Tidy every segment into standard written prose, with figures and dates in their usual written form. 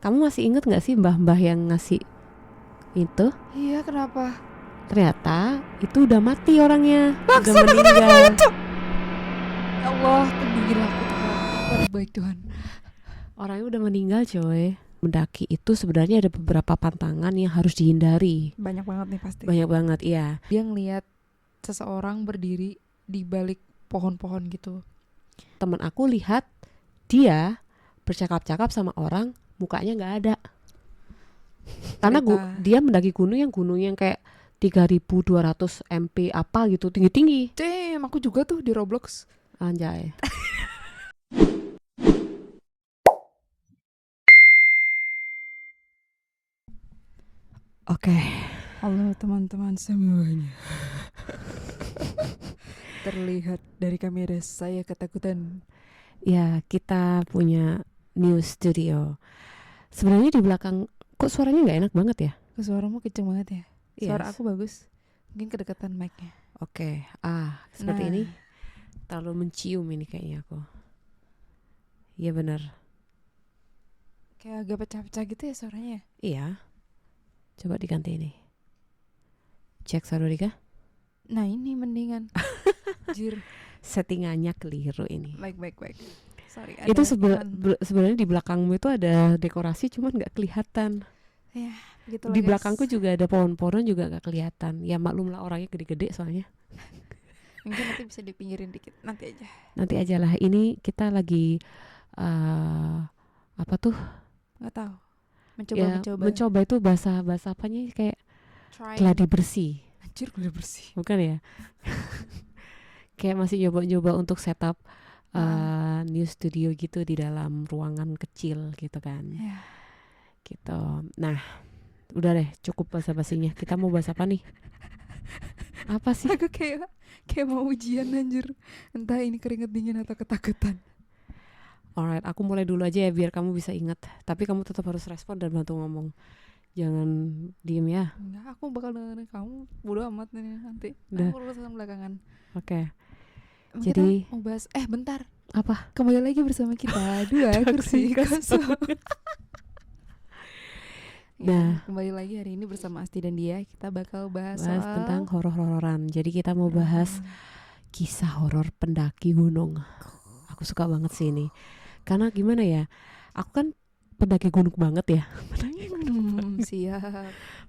Kamu masih inget gak sih mbah-mbah yang ngasih itu? Iya, kenapa? Ternyata itu udah mati orangnya, udah Bangsat, aku takut meninggal. banget, Cok. Ya Allah, lindungilah aku Tuhan. Aku anak baik Tuhan. Orangnya udah meninggal coy. Mendaki itu sebenarnya ada beberapa pantangan yang harus dihindari. Banyak banget nih pasti. Banyak banget, iya. Dia ngeliat seseorang berdiri di balik pohon-pohon gitu. Teman aku lihat dia bercakap-cakap sama orang, mukanya nggak ada. Karena dia mendaki gunung yang kayak 3200 MP apa gitu, tinggi-tinggi. Damn, aku juga tuh di Roblox. Anjay. Oke. Halo teman-teman semuanya. Terlihat dari kamera saya ketakutan. Ya, kita punya new studio. Sebenarnya di belakang kok suaranya nggak enak banget ya? Suaramu kenceng banget ya. Suara Yes. aku bagus. Mungkin kedekatan mic-nya. Oke. Seperti ini. Terlalu mencium ini kayaknya aku. Iya benar. Kayak agak pecah-pecah gitu ya suaranya. Iya. Coba diganti ini. Cek suara Rika. Nah ini mendingan. Jir. Settingannya keliru ini. Baik. Sorry. Itu sebenarnya di belakangmu itu ada dekorasi, cuman nggak kelihatan. Ya, gitu Di guys. belakangku juga ada pohon-pohon juga nggak kelihatan. Ya maklumlah orangnya gede-gede soalnya. Mungkin nanti bisa dipinggirin dikit. Nanti aja lah. Ini kita lagi apa tuh? Nggak tahu. Mencoba itu bahasa apanya kayak gladi bersih. Anjir, gladi bersih. Bukan ya? Kayak masih nyoba-nyoba untuk setup new studio gitu di dalam ruangan kecil gitu kan. Yeah. Gitu. Nah, udah deh, cukup basa-basinya. Kita mau bahas apa nih? Apa sih? Aku kayak mau ujian anjir. Entah ini keringet dingin atau ketakutan. Alright, aku mulai dulu aja ya biar kamu bisa ingat. Tapi kamu tetap harus respon dan bantu ngomong. Jangan diem ya. Enggak, aku bakal dengerin kamu. Bodo amat nih nanti. Udah. Aku urusan belakangan. Oke. Jadi kita mau bahas bentar. Apa? Kembali lagi bersama kita dua kursi kosong. Nah, kembali lagi hari ini bersama Asti dan Dia. Kita bakal bahas tentang horor-hororan. Jadi kita mau bahas kisah horor pendaki gunung. Aku suka banget sih ini. Karena gimana ya? Aku kan pendaki gunung banget ya. Siap.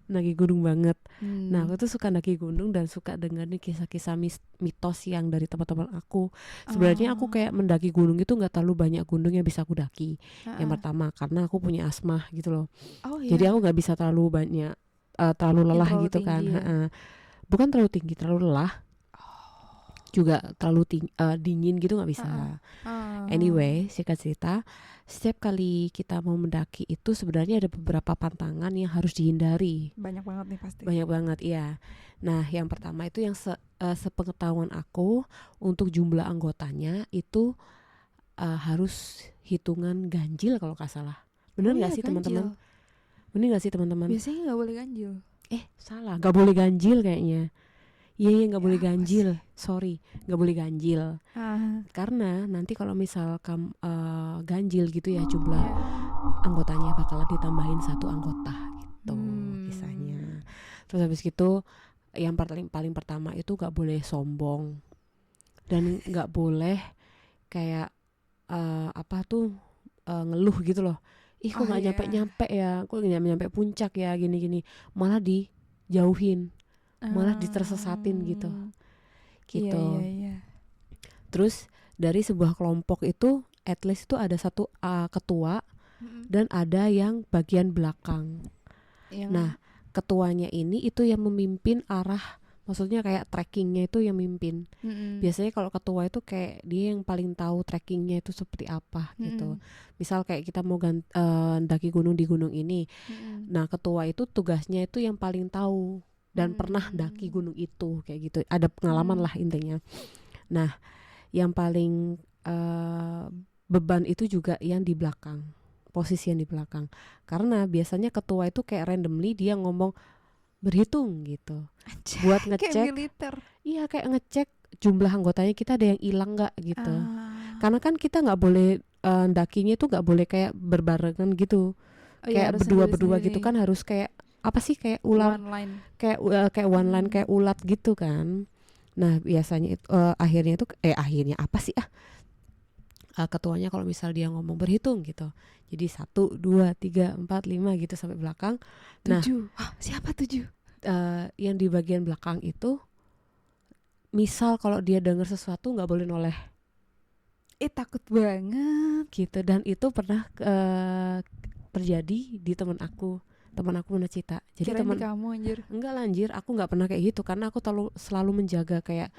Pendaki gunung banget. Nah, aku tuh suka daki gunung dan suka dengar nih kisah-kisah mitos yang dari teman-teman aku. Sebenarnya aku kayak mendaki gunung itu nggak terlalu banyak gunung yang bisa aku daki. Yang pertama karena aku punya asma gitu loh. Jadi aku nggak bisa terlalu banyak, terlalu lelah gitu kan. Ya? Bukan terlalu tinggi, terlalu lelah. Juga terlalu dingin gitu nggak bisa. Anyway, singkat cerita, setiap kali kita mau mendaki itu sebenarnya ada beberapa pantangan yang harus dihindari. Banyak banget nih pasti. Banyak banget, iya. Nah, yang pertama itu yang sepengetahuan aku untuk jumlah anggotanya itu harus hitungan ganjil kalau nggak salah. Bener nggak sih teman-teman? Bener nggak sih teman-teman? Biasanya nggak boleh ganjil. Salah, nggak boleh ganjil kayaknya. Iya nggak boleh ganjil, sorry, nggak boleh ganjil. Karena nanti kalau misal ganjil gitu ya jumlah anggotanya bakalan ditambahin 1 anggota gitu kisahnya. Terus habis gitu yang paling pertama itu nggak boleh sombong dan nggak boleh kayak ngeluh gitu loh. Kok nggak nyampe ya, kok nggak nyampe puncak ya gini-gini, malah dijauhin. Malah ditersesatin gitu. Iya. Terus dari sebuah kelompok itu at least itu ada 1 ketua dan ada yang bagian belakang. Nah, ketuanya ini itu yang memimpin arah, maksudnya kayak trekkingnya itu yang mimpin. Biasanya kalau ketua itu kayak dia yang paling tahu trekkingnya itu seperti apa gitu. Misal kayak kita mau daki gunung di gunung ini. Nah, ketua itu tugasnya itu yang paling tahu dan pernah daki gunung itu kayak gitu, ada pengalaman lah intinya. Nah, yang paling beban itu juga yang di belakang, posisi yang di belakang, karena biasanya ketua itu kayak randomly dia ngomong berhitung gitu. Buat ngecek kayak militer. Iya, kayak ngecek jumlah anggotanya kita ada yang hilang nggak gitu. Karena kan kita nggak boleh dakinya itu nggak boleh kayak berbarengan gitu. kayak berdua-berdua gitu kan, harus kayak apa sih, kayak ular, one line. kayak one line, kayak ulat gitu kan. Nah biasanya itu akhirnya itu akhirnya apa sih ketuanya kalau misal dia ngomong berhitung gitu, jadi 1, 2, 3, 4, 5 gitu sampai belakang. 7. Siapa 7? Yang di bagian belakang itu misal kalau dia dengar sesuatu nggak boleh noleh Takut banget gitu. Dan itu pernah terjadi di teman aku Munacita. Jadi kirain teman di kamu anjir. enggak lah anjir, aku nggak pernah kayak gitu karena aku selalu menjaga kayak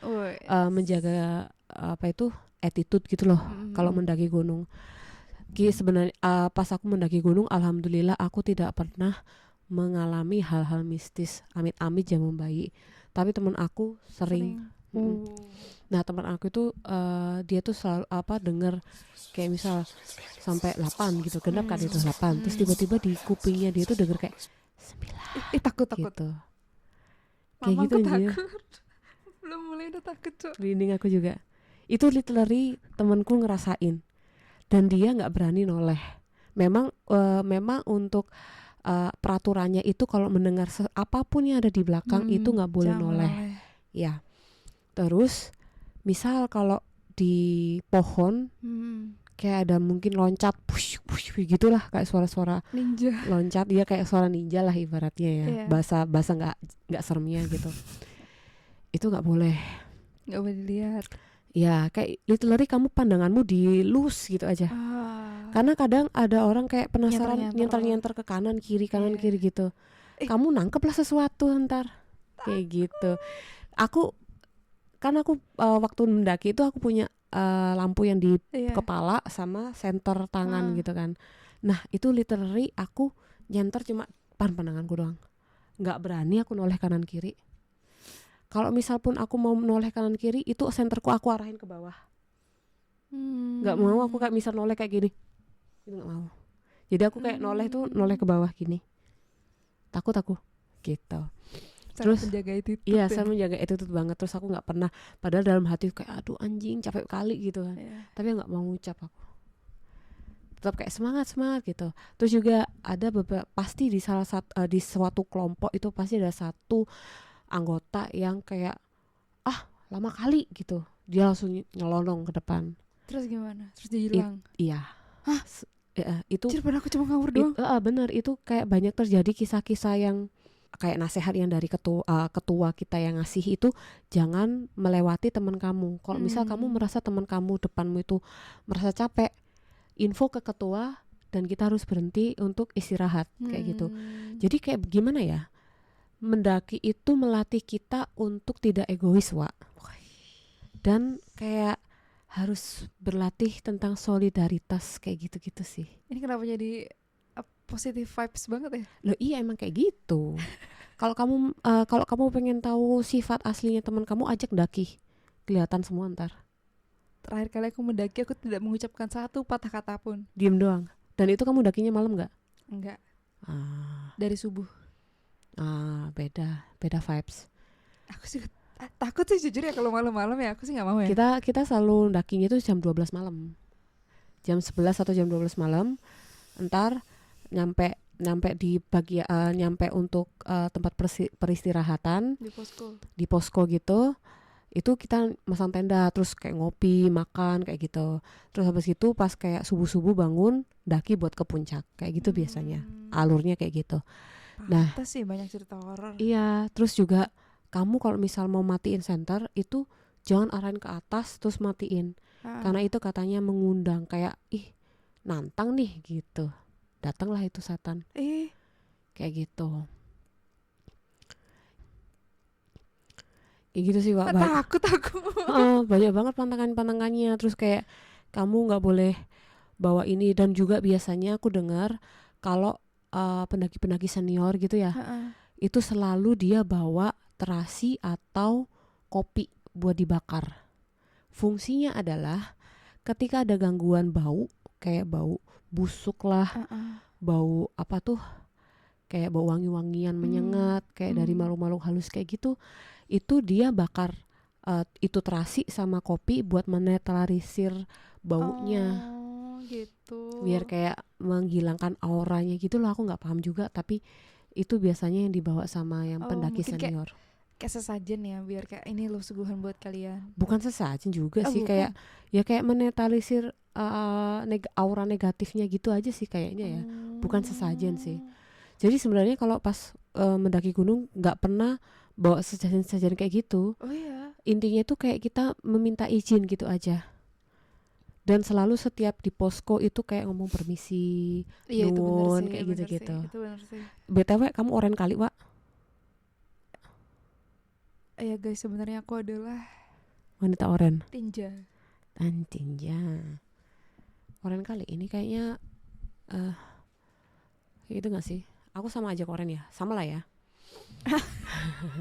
menjaga apa itu attitude gitu loh kalau mendaki gunung. Sebenarnya pas aku mendaki gunung, alhamdulillah aku tidak pernah mengalami hal-hal mistis, amit-amit jamu bayi. Tapi teman aku sering. Nah teman aku itu dia tuh selalu dengar kayak misal sampai 8 gitu, genap kan itu 8, terus tiba-tiba di kupingnya dia tuh denger kayak 9. Takut gitu. Kayak Mama gitu anjir. Belum mulai udah takut, Cok. Merinding aku juga. Itu literally temanku ngerasain dan dia nggak berani noleh. Memang untuk peraturannya itu kalau mendengar apapun yang ada di belakang itu nggak boleh noleh. Ya. Terus misal kalau di pohon kayak ada mungkin loncat push gitulah, kayak suara-suara ninja loncat, dia kayak suara ninja lah ibaratnya ya. Bahasa nggak seremnya gitu. Itu nggak boleh dilihat. Ya kayak literally kamu pandanganmu dilus gitu aja. Karena kadang ada orang kayak penasaran nyenter ke kanan kiri gitu. Kamu nangkep lah sesuatu ntar kayak gitu. Aku waktu mendaki itu aku punya lampu yang di kepala sama senter tangan gitu kan. Nah itu literally aku nyenter cuma pandanganku doang, nggak berani aku noleh kanan kiri. Kalau misal pun aku mau noleh kanan kiri, itu senterku aku arahin ke bawah. Nggak mau aku kayak misal noleh kayak gini, itu nggak mau. Jadi aku kayak noleh ke bawah gini. Takut aku gitu. Terus menjaga itu. Iya, saya menjaga itu banget. Terus aku nggak pernah, padahal dalam hati kayak aduh anjing capek kali gitu kan. Tapi nggak mau ngucap aku. Tetap kayak semangat gitu. Terus juga ada beberapa, pasti di salah satu di suatu kelompok itu pasti ada satu anggota yang kayak lama kali gitu, dia langsung nyelonong ke depan. Terus gimana? Terus dia hilang? Iya. Itu Cirebon aku cuma ngawur doang. Bener, itu kayak banyak terjadi kisah-kisah yang kayak nasihat yang dari ketua kita yang ngasih itu, jangan melewati teman kamu. Kalau misal kamu merasa teman kamu depanmu itu merasa capek, info ke ketua dan kita harus berhenti untuk istirahat kayak gitu. Jadi kayak gimana ya? Mendaki itu melatih kita untuk tidak egois, Wak. Dan kayak harus berlatih tentang solidaritas kayak gitu-gitu sih. Ini kenapa jadi positive vibes banget ya? Loh iya emang kayak gitu. Kalau kamu pengen tahu sifat aslinya teman kamu, ajak daki. Kelihatan semua ntar. Terakhir kali aku mendaki, aku tidak mengucapkan satu patah kata pun. Diem doang. Dan itu kamu dakinya malam nggak? Enggak. Dari subuh. Beda vibes. Aku sih takut sih jujur ya kalau malam-malam ya, aku sih nggak mau ya. Kita selalu dakinya itu jam 12 malam. Jam 11 atau jam 12 malam. Ntar nyampe di bagian nyampe untuk tempat peristirahatan di posko gitu. Itu kita masang tenda, terus kayak ngopi, makan kayak gitu. Terus habis itu pas kayak subuh-subuh bangun, daki buat ke puncak. Kayak gitu biasanya. Alurnya kayak gitu. Nah, sih banyak cerita horor. Iya, terus juga kamu kalau misal mau matiin senter itu jangan arahin ke atas terus matiin. Karena itu katanya mengundang, kayak nantang nih gitu. Datanglah itu setan. Kayak gitu. Kayak gitu sih, Wak. Takut aku. Banyak banget pantangannya. Terus kayak kamu nggak boleh bawa ini. Dan juga biasanya aku dengar kalau pendaki-pendaki senior gitu ya, itu selalu dia bawa terasi atau kopi buat dibakar. Fungsinya adalah ketika ada gangguan bau, kayak bau busuk lah, bau apa tuh, kayak bau wangi-wangian menyengat, kayak dari makhluk-makhluk halus kayak gitu, itu dia bakar itu terasi sama kopi buat menetralisir baunya. gitu. Biar kayak menghilangkan auranya gitu loh, aku nggak paham juga, tapi itu biasanya yang dibawa sama yang pendaki mungkin senior. Kayak sesajen ya, biar kayak ini loh suguhan buat kalian. Bukan sesajen juga sih, bukan. kayak ya kayak menetralisir aura negatifnya gitu aja sih kayaknya ya. Bukan sesajen sih. Jadi sebenarnya kalau pas mendaki gunung nggak pernah bawa sesajen-sesajen kayak gitu. Oh iya. Intinya tuh kayak kita meminta izin gitu aja. Dan selalu setiap di posko itu kayak ngomong permisi, Iya itu bener nun, sih, kayak gitu-gitu. Itu bener sih. BTW kamu oren kali, Wak? Ya guys, sebenarnya aku adalah Wanita oren. tinja. Tinja. Oren kali ini kayaknya kayak gitu gak sih? Aku sama aja ke oren ya, sama lah ya.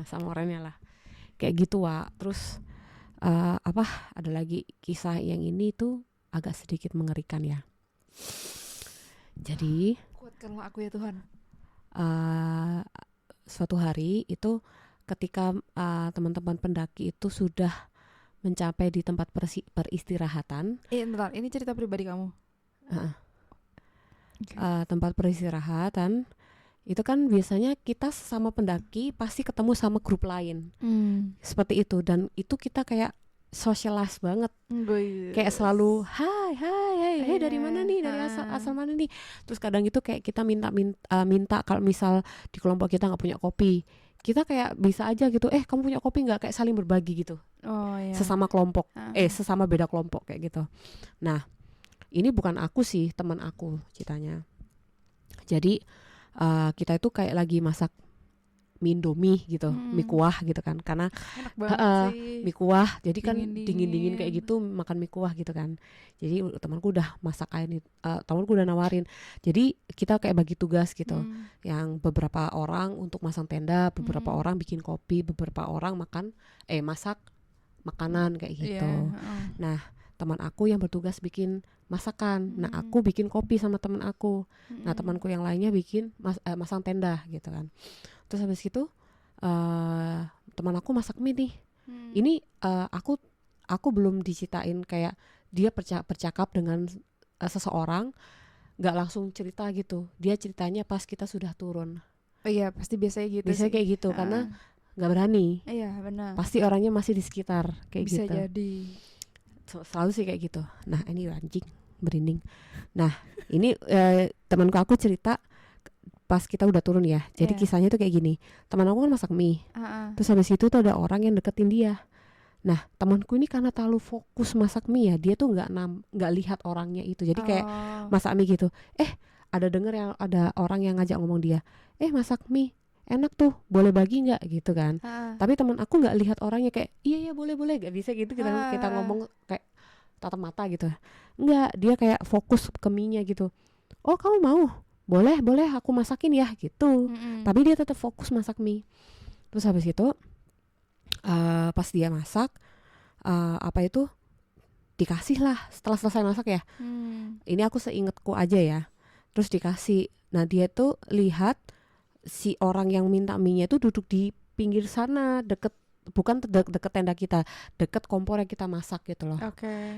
Sama orennya lah. Kayak gitu, Wak. Terus ada lagi kisah yang ini tuh agak sedikit mengerikan ya. Jadi Kuatkanlah aku ya Tuhan. Suatu hari itu ketika teman-teman pendaki itu sudah mencapai di tempat peristirahatan. Bentar, ini cerita pribadi kamu. Tempat peristirahatan itu kan biasanya kita sama pendaki pasti ketemu sama grup lain. Seperti itu, dan itu kita kayak socialize banget. Kayak selalu hai dari mana nih, dari asal mana nih. Terus kadang itu kayak kita minta kalau misal di kelompok kita nggak punya kopi, kita kayak bisa aja gitu, kamu punya kopi nggak, kayak saling berbagi gitu. Sesama kelompok, sesama beda kelompok kayak gitu. Nah ini bukan aku sih, teman aku ceritanya. Jadi kita itu kayak lagi masak mie Indomie gitu, mie kuah gitu kan, karena enak banget sih. mie kuah, jadi kan dingin kayak gitu makan mie kuah gitu kan. Jadi temanku udah masak temanku udah nawarin. Jadi kita kayak bagi tugas gitu, yang beberapa orang untuk masang tenda, beberapa orang bikin kopi, beberapa orang masak makanan kayak gitu. Nah teman aku yang bertugas bikin masakan, nah aku bikin kopi sama teman aku. Nah temanku yang lainnya bikin masang tenda gitu kan. Terus habis itu teman aku masak mie nih. Ini aku belum diceritain kayak dia bercakap dengan seseorang, nggak langsung cerita gitu. Dia ceritanya pas kita sudah turun. Oh iya, pasti biasanya gitu. Biasanya kayak gitu karena nggak berani. Iya benar. Pasti orangnya masih di sekitar kayak bisa gitu. Bisa jadi. Selalu sih kayak gitu. Nah ini anjing berinding. Nah ini temanku aku cerita pas kita udah turun ya. Jadi kisahnya tuh kayak gini. Teman aku kan masak mie. Terus habis itu tuh ada orang yang deketin dia. Nah temanku ini karena terlalu fokus masak mie ya, dia tuh nggak lihat orangnya itu. Jadi kayak masak mie gitu. Ada orang yang ngajak ngomong dia. Masak mie enak tuh, boleh bagi nggak gitu kan. Tapi teman aku nggak lihat orangnya, kayak iya boleh nggak bisa gitu, kita ngomong kayak tatap mata gitu. Nggak, dia kayak fokus ke mie-nya gitu. Oh kamu mau, boleh aku masakin ya gitu. Tapi dia tetap fokus masak mie. Terus habis itu pas dia masak dikasih lah setelah selesai masak ya. Ini aku seingetku aja ya. Terus dikasih. Nah dia tuh lihat si orang yang minta mie-nya itu duduk di pinggir sana, bukan deket tenda kita, deket kompor yang kita masak gitu loh.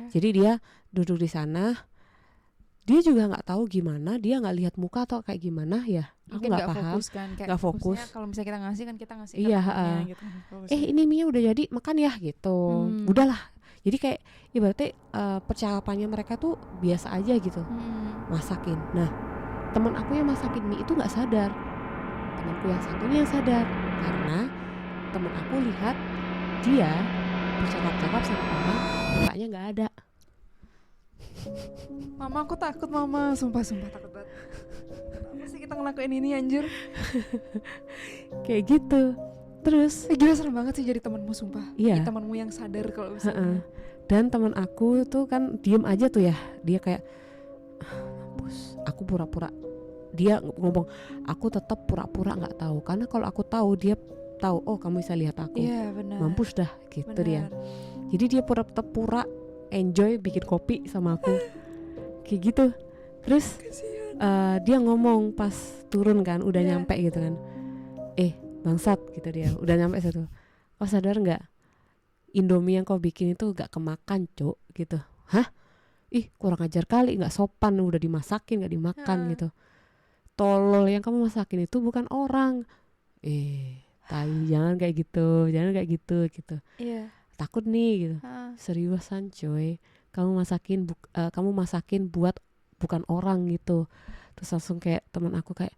Jadi dia duduk di sana, dia juga nggak tahu gimana, dia nggak lihat muka atau kayak gimana ya, aku nggak paham. Nggak fokus. Kalau misalnya kita ngasih kan kita ngasih. Iya. Gitu, ini mie udah jadi, makan ya gitu. Udahlah. Jadi kayak ibaratnya percakapannya mereka tuh biasa aja gitu, masakin. Nah teman aku yang masakin mie itu nggak sadar. Temanku yang satunya yang sadar, karena teman aku lihat dia bercakap-cakap sama orang, mukanya nggak ada. Mama, aku takut mama, sumpah takut banget. Kenapa sih kita ngelakuin ini anjir? Kayak gitu. Terus gila serem banget sih jadi temanmu, sumpah. Iya. Temanmu yang sadar kalau misalnya. Dan teman aku tuh kan diem aja tuh ya, dia kayak mampus, aku pura-pura. Dia ngomong, aku tetap pura-pura nggak tahu, karena kalau aku tahu dia tahu, oh kamu bisa lihat aku. Iya benar. Mampus dah gitu dia. Jadi dia pura-pura enjoy bikin kopi sama aku, kayak gitu. Terus dia ngomong pas turun kan, udah nyampe gitu kan, bangsat gitu dia, udah nyampe situ. Kau sadar nggak, Indomie yang kau bikin itu gak kemakan cuk gitu. Hah? ih kurang ajar kali, nggak sopan, udah dimasakin nggak dimakan gitu. Tolol, yang kamu masakin itu bukan orang. Tai, jangan kayak gitu, jangan kayak gitu gitu. Iya. Takut nih gitu. Seriusan coy, kamu masakin buat bukan orang gitu. Terus langsung kayak teman aku kayak,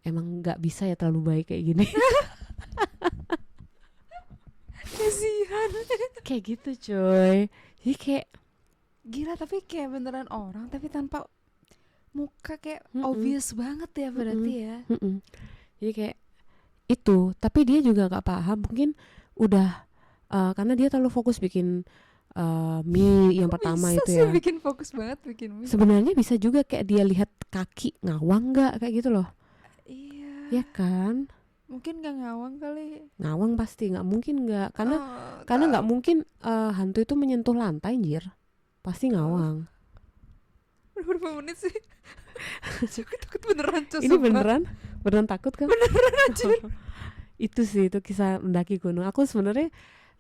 emang nggak bisa ya terlalu baik kayak gini. Kasihan. Kayak gitu coy. Jadi kayak gila, tapi kayak beneran orang tapi tanpa muka, kayak obvious banget ya berarti ya. Jadi kayak itu, tapi dia juga nggak paham mungkin udah karena dia terlalu fokus bikin mie yang pertama bisa itu sih ya. bikin fokus banget bikin mie. Sebenarnya bisa juga kayak dia lihat kaki ngawang nggak kayak gitu loh. Iya. Ya kan? Mungkin nggak ngawang kali. Ngawang pasti nggak mungkin nggak, karena nggak mungkin hantu itu menyentuh lantai anjir. Pasti ngawang. Berapa menit sih? Aku takut beneran cos. Ini beneran takut kan? Beneran anjir. Itu sih, itu kisah mendaki gunung. Aku sebenarnya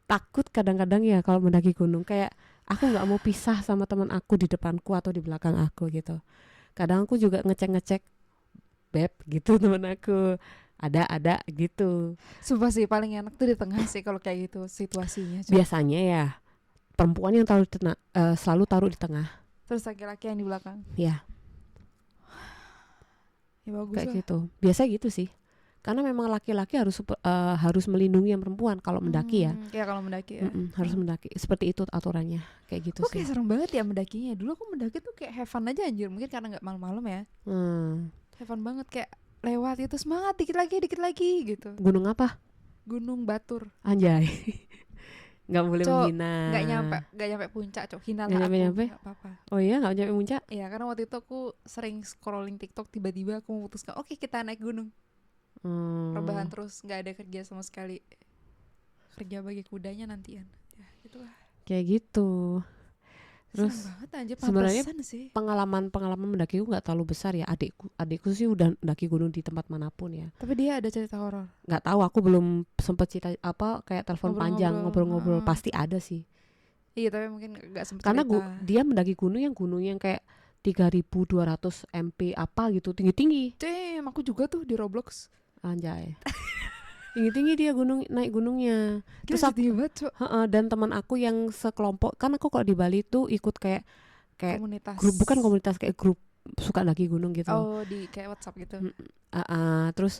takut kadang-kadang ya kalau mendaki gunung, kayak aku nggak mau pisah sama teman aku di depanku atau di belakang aku gitu. Kadang aku juga ngecek beb gitu teman aku, ada gitu. Sumpah sih paling enak tuh di tengah sih kalau kayak gitu situasinya. Biasanya ya perempuan yang selalu taruh di tengah. Terus laki-laki yang di belakang. Ya. Ya bagus Kayak lah. gitu. Biasa gitu sih. Karena memang laki-laki harus melindungi yang perempuan kalau mendaki ya. Ya kalau mendaki ya. Harus mendaki. Seperti itu aturannya. Kayak gitu sih. Kayak serem banget ya mendakinya. Dulu aku mendaki tuh kayak have fun aja anjir. Mungkin karena gak malam-malam ya. Have fun banget, kayak lewat itu semangat dikit lagi gitu. Gunung apa? Gunung Batur. Anjay. Gak boleh menghina. Gak nyampe puncak, Cok. Hina lah aku. Gak apa-apa. Oh iya, gak nyampe puncak? Iya, karena waktu itu aku sering scrolling TikTok, tiba-tiba aku memutuskan, oke, kita naik gunung. Rebahan terus, gak ada kerja sama sekali. Kerja bagi kudanya nantian. Ya, gitulah. Kayak gitu. Terus sebenarnya pengalaman mendaki aku nggak terlalu besar ya. Adikku sih udah mendaki gunung di tempat manapun ya. Tapi dia ada cerita horor? Nggak tahu, aku belum sempet cerita kayak telepon panjang ngobrol-ngobrol. Pasti ada sih. Iya, tapi mungkin nggak sempet karena cerita. Dia mendaki gunung yang kayak 3.200 MP apa gitu, tinggi-tinggi. Damn, aku juga tuh di Roblox. Anjay. Tinggi-tinggi dia naik gunungnya. Terus dan teman aku yang sekelompok, kan aku kalau di Bali tuh ikut kayak komunitas. Grup, bukan komunitas, kayak grup suka daki gunung gitu. Oh, di kayak WhatsApp gitu. Terus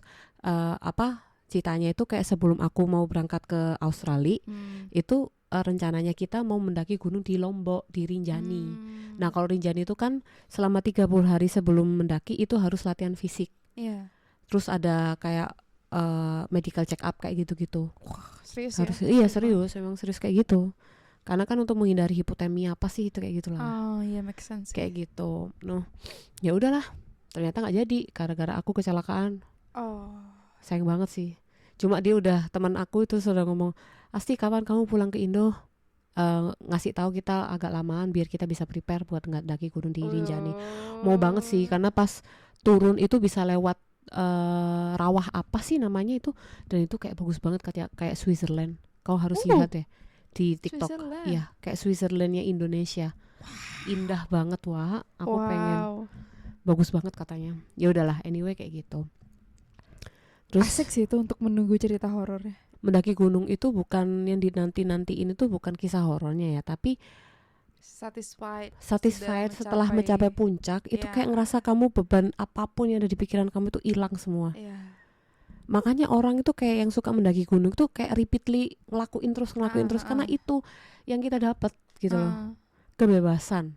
ceritanya itu kayak sebelum aku mau berangkat ke Australia, itu rencananya kita mau mendaki gunung di Lombok, di Rinjani. Nah kalau Rinjani itu kan selama 30 hari sebelum mendaki itu harus latihan fisik. Terus ada kayak medical check up kayak gitu-gitu. Serius harus ya? Iya serius, emang serius kayak gitu. Karena kan untuk menghindari hipotermia apa sih itu kayak gitulah. Oh iya, make sense. Kayak gitu. Ya udahlah. Ternyata nggak jadi gara-gara aku kecelakaan. Sayang banget sih. Cuma dia udah, teman aku itu sudah ngomong, Asti kapan kamu pulang ke Indo? Ngasih tahu kita agak lamaan biar kita bisa prepare buat daki gunung di Rinjani. Mau banget sih, karena pas turun itu bisa lewat rawah apa sih namanya itu, dan itu kayak bagus banget kayak Switzerland. Kau harus lihat ya di TikTok. Iya, kayak Switzerlandnya Indonesia. Indah banget, wah. Aku pengen. Bagus banget katanya. Ya udahlah, anyway kayak gitu. Terus asik sih itu untuk menunggu cerita horornya. Mendaki gunung itu bukan yang dinanti-nantiin, itu bukan kisah horornya ya, tapi satisfied setelah mencapai puncak itu kayak ngerasa kamu beban apapun yang ada di pikiran kamu itu hilang semua. Makanya orang itu kayak yang suka mendaki gunung itu kayak repeatedly ngelakuin terus karena itu yang kita dapat gitu loh, kebebasan.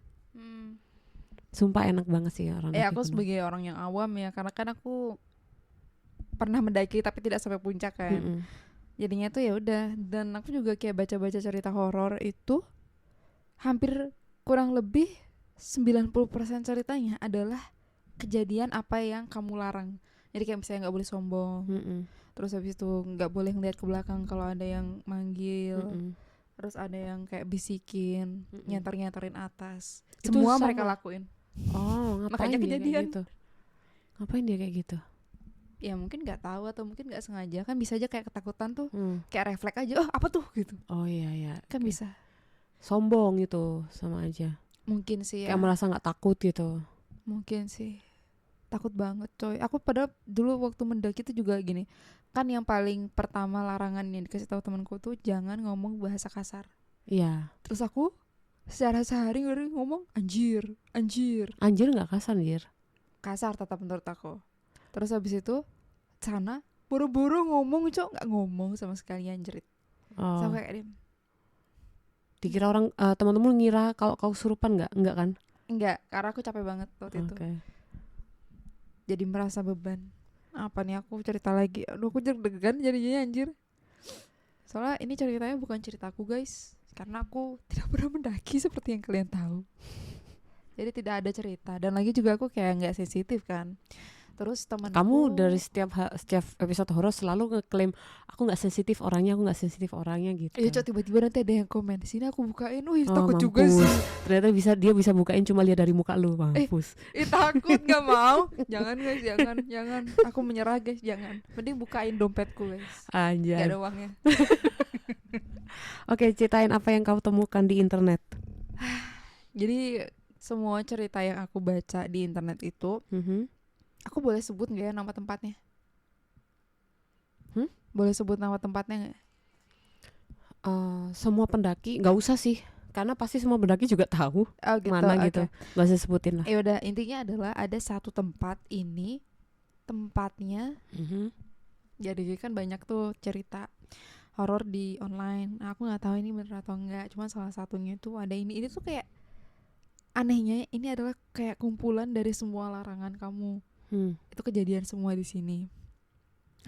Sumpah enak banget sih orang. Aku sebagai orang yang awam ya, karena kan aku pernah mendaki tapi tidak sampai puncak kan. Jadinya tuh ya udah, dan aku juga kayak baca-baca cerita horor itu hampir kurang lebih 90% ceritanya adalah kejadian apa yang kamu larang. Jadi kayak misalnya nggak boleh sombong, terus habis itu nggak boleh ngeliat ke belakang kalau ada yang manggil, terus ada yang kayak bisikin, nyantar-nyantarin atas. Itu semua mereka lakuin. Ngapain dia kejadian kayak gitu? Ngapain dia kayak gitu? Ya mungkin nggak tahu atau mungkin nggak sengaja, kan bisa aja kayak ketakutan tuh, kayak refleks aja, apa tuh gitu. Iya kan bisa. sombong gitu sama aja. Mungkin sih ya. Kayak merasa nggak takut gitu. Mungkin sih. Takut banget coy. Aku pada dulu waktu mendaki itu juga gini. Kan yang paling pertama larangan yang dikasih tahu temanku tuh jangan ngomong bahasa kasar. Iya. Terus aku secara sehari-hari ngomong anjir. Anjir nggak kasar anjir. Kasar tetap menurut aku. Terus habis itu sana buru-buru ngomong cok, nggak ngomong sama sekali anjir. Oh. Sama kayak dia. Dikira orang teman-teman ngira kalau kau kesurupan enggak kan? Enggak, karena aku capek banget waktu itu. Jadi merasa beban. Apa nih aku cerita lagi? Aduh aku deg-degan jadinya anjir. Soalnya ini ceritanya bukan ceritaku guys, karena aku tidak pernah mendaki seperti yang kalian tahu. Jadi tidak ada cerita. Dan lagi juga aku kayak nggak sensitif kan. Terus temanku, kamu dari setiap episode horor selalu ngeklaim aku nggak sensitif orangnya gitu. Iya cok, tiba-tiba nanti ada yang komen di sini aku bukain, wih takut mampus. juga sih. Ternyata dia bisa bukain cuma lihat dari muka lu, mampus. Takut, nggak mau. Jangan guys, jangan. Aku menyerah guys, jangan. Mending bukain dompetku guys. Anjay. Gak ada uangnya. Oke, ceritain apa yang kau temukan di internet. Jadi semua cerita yang aku baca di internet itu, aku boleh sebut nggak ya nama tempatnya? Boleh sebut nama tempatnya nggak? Semua pendaki nggak usah sih, karena pasti semua pendaki juga tahu gitu, mana gitu. Nggak usah sebutin lah. Ya udah, intinya adalah ada satu tempat ini, tempatnya. Jadi kan banyak tuh cerita horor di online. Nah, aku nggak tahu ini bener atau enggak. Cuma salah satunya tuh ada ini. Ini tuh kayak anehnya ini adalah kayak kumpulan dari semua larangan kamu. Itu kejadian semua di sini.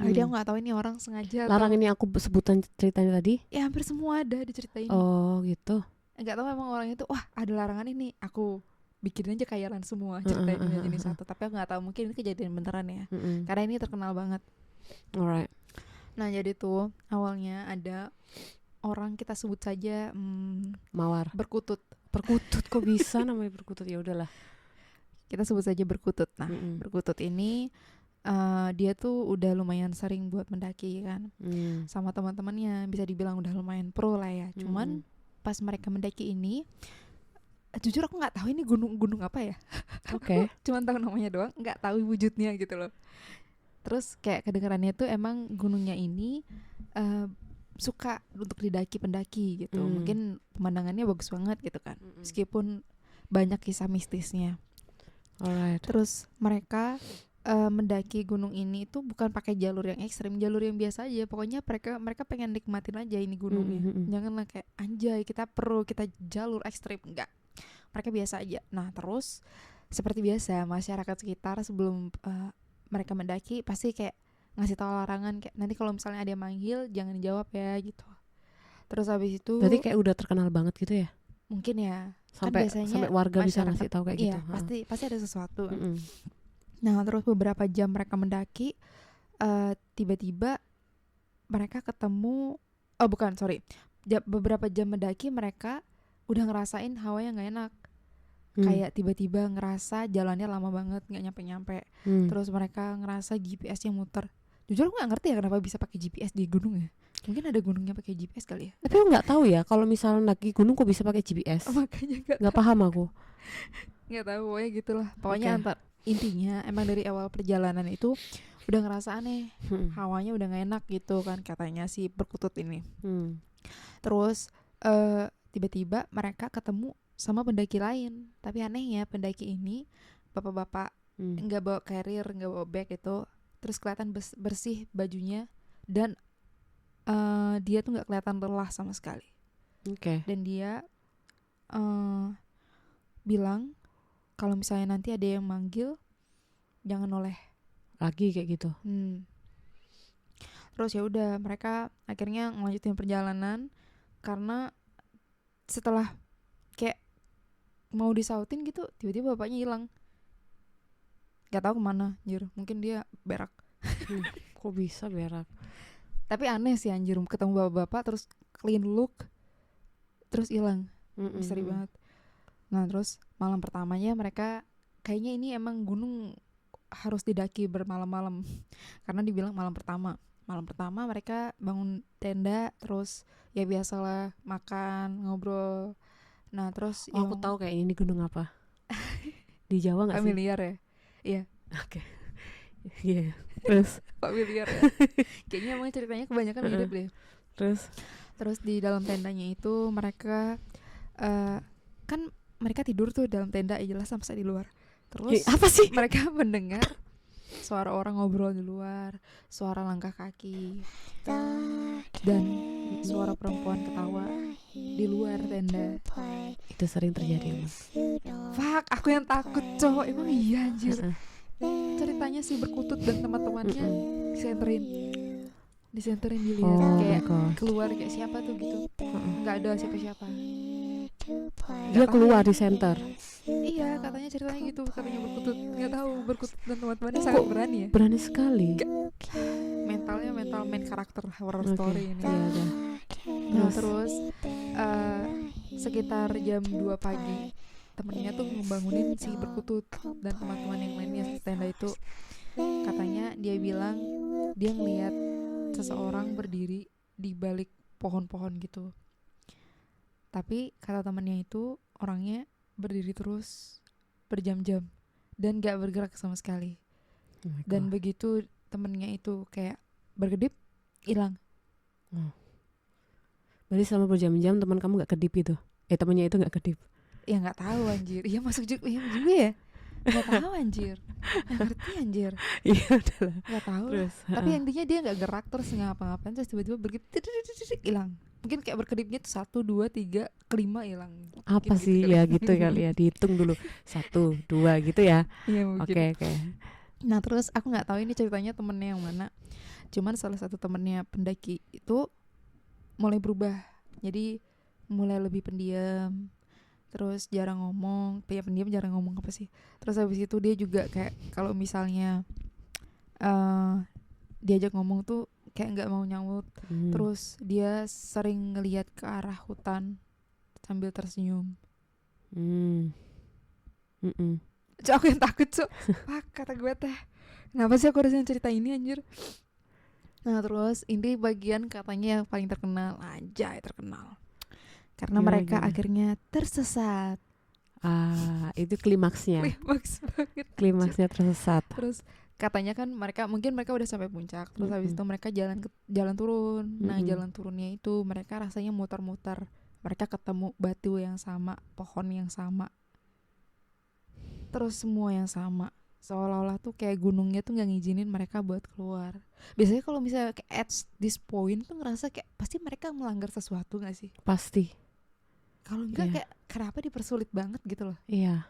Jadi aku nggak tahu ini orang sengaja. Larangan ini aku sebutan ceritanya tadi. Ya hampir semua ada diceritain. Oh gitu. Nggak tahu emang orangnya tuh wah ada larangan ini. Aku bikin aja khayalan semua ceritain jenis satu. Tapi aku nggak tahu mungkin ini kejadian beneran ya. Karena ini terkenal banget. Alright. Nah jadi tuh awalnya ada orang, kita sebut saja Mawar. Berkutut kok bisa namanya Berkutut? Ya udahlah. Kita sebut saja Berkutut. Nah, Berkutut ini dia tuh udah lumayan sering buat mendaki kan. Sama teman-temannya bisa dibilang udah lumayan pro lah ya. Cuman pas mereka mendaki ini, jujur aku nggak tahu ini gunung apa ya. Oke. Cuman tahu namanya doang, nggak tahu wujudnya gitu loh. Terus kayak kedengarannya tuh emang gunungnya ini suka untuk didaki pendaki gitu. Mungkin pemandangannya bagus banget gitu kan. Meskipun banyak kisah mistisnya. Alright. Terus mereka mendaki gunung ini itu bukan pakai jalur yang ekstrim, jalur yang biasa aja. Pokoknya mereka pengen nikmatin aja ini gunungnya. Janganlah kayak anjay kita jalur ekstrim, enggak. Mereka biasa aja. Nah, terus seperti biasa masyarakat sekitar sebelum mereka mendaki pasti kayak ngasih tahu larangan kayak nanti kalau misalnya ada yang manggil jangan dijawab ya gitu. Terus habis itu berarti kayak udah terkenal banget gitu ya? Mungkin ya. Sampai warga bisa ngasih tahu kayak iya, gitu. pasti ada sesuatu. Nah, terus beberapa jam mereka mendaki, tiba-tiba mereka ketemu beberapa jam mendaki mereka udah ngerasain hawa yang gak enak. Kayak tiba-tiba ngerasa jalannya lama banget gak nyampe-nyampe. Terus mereka ngerasa GPS-nya muter. Jujur aku gak ngerti ya kenapa bisa pakai GPS di gunung ya. Mungkin ada gunungnya pakai GPS kali ya. Tapi aku gak tahu ya kalau misalnya lagi gunung kok bisa pakai GPS. Makanya gak paham aku. Gak tahu pokoknya gitulah. Pokoknya intinya emang dari awal perjalanan itu udah ngerasa aneh. Hawanya udah gak enak gitu kan katanya si Berkutut ini. Terus tiba-tiba mereka ketemu sama pendaki lain. Tapi anehnya pendaki ini bapak-bapak, nggak bawa carrier, nggak bawa bag itu. Terus kelihatan bersih bajunya dan dia tuh nggak kelihatan lelah sama sekali. Dan dia bilang kalau misalnya nanti ada yang manggil jangan noleh lagi kayak gitu. Terus ya udah mereka akhirnya ngelanjutin perjalanan karena setelah kayak mau disautin gitu tiba-tiba bapaknya hilang. Gak tahu kemana anjir, mungkin dia berak. Kok bisa berak? Tapi aneh sih anjir, ketemu bapak-bapak terus clean look terus hilang. Misteri banget. Nah terus malam pertamanya mereka kayaknya ini emang gunung harus didaki bermalam-malam karena dibilang malam pertama. malam pertama mereka bangun tenda, terus ya biasalah makan, ngobrol. Nah terus aku tahu kayak ini gunung apa. Di Jawa nggak sih? Familiar ya? Iya. Oke. Iya. Terus familiar ya. Kayaknya emang ceritanya kebanyakan mirip deh. Terus di dalam tendanya itu mereka kan mereka tidur tuh dalam tenda, jelas sampai di luar. Terus apa sih? Mereka mendengar suara orang ngobrol di luar, suara langkah kaki, dan suara perempuan ketawa di luar tenda. Itu sering terjadi emang. Fuck, aku yang takut cowok. Emang iya anjir. Ceritanya si Berkutut dan teman-temannya disenterin dilihat kayak keluar kayak siapa tuh gitu. Nggak ada siapa-siapa. Dia keluar di center. Iya, katanya ceritanya gitu, katanya Berkutut. Nggak tahu, Berkutut dan teman-temannya sangat berani ya. Berani sekali. Mentalnya mental main karakter horror story ini. Iya, nah terus sekitar jam 2 pagi temennya tuh ngebangunin si Berkutut dan teman-teman yang lainnya di tenda itu. Katanya dia bilang dia ngeliat seseorang berdiri di balik pohon-pohon gitu. Tapi kata temannya itu orangnya berdiri terus berjam-jam dan gak bergerak sama sekali. Dan begitu temennya itu kayak berkedip, hilang. Berarti selama berjam-jam teman kamu gak kedip itu? Temennya itu gak kedip? Ya gak tahu anjir. Iya masuk juga ya. Gak tahu anjir. Gak ngerti anjir. Iya udahlah. Gak tahu. Tapi intinya dia gak gerak terus ngapa-ngapain, terus tiba-tiba berkedip hilang. Mungkin kayak berkedipnya tuh 1, 2, 3, kelima hilang. Apa sih gitu, ya gitu kali ya, dihitung dulu 1, 2 gitu ya. Iya Oke. Nah terus aku nggak tahu ini ceritanya temennya yang mana. Cuman salah satu temennya pendaki itu mulai berubah. Jadi mulai lebih pendiam. Terus jarang ngomong. Pendiam jarang ngomong apa sih. Terus habis itu dia juga kayak kalau misalnya diajak ngomong tuh kayak nggak mau nyaut. Terus dia sering ngelihat ke arah hutan sambil tersenyum. Cuk, aku yang takut cuk. Wah kata gue teh, kenapa sih aku harus cerita ini anjir. Nah terus ini bagian katanya yang paling terkenal. Anjay terkenal. Karena mereka akhirnya tersesat. Itu klimaksnya. Klimaks banget. Klimaksnya tersesat. Terus katanya kan mereka udah sampai puncak. Terus habis itu mereka jalan turun. Nah jalan turunnya itu mereka rasanya muter-muter. Mereka ketemu batu yang sama, pohon yang sama, terus semua yang sama. Seolah-olah tuh kayak gunungnya tuh gak ngizinin mereka buat keluar. Biasanya kalau misalnya kayak at this point tuh ngerasa kayak pasti mereka melanggar sesuatu gak sih? Pasti. Kalau enggak kayak kenapa dipersulit banget gitu loh. Iya.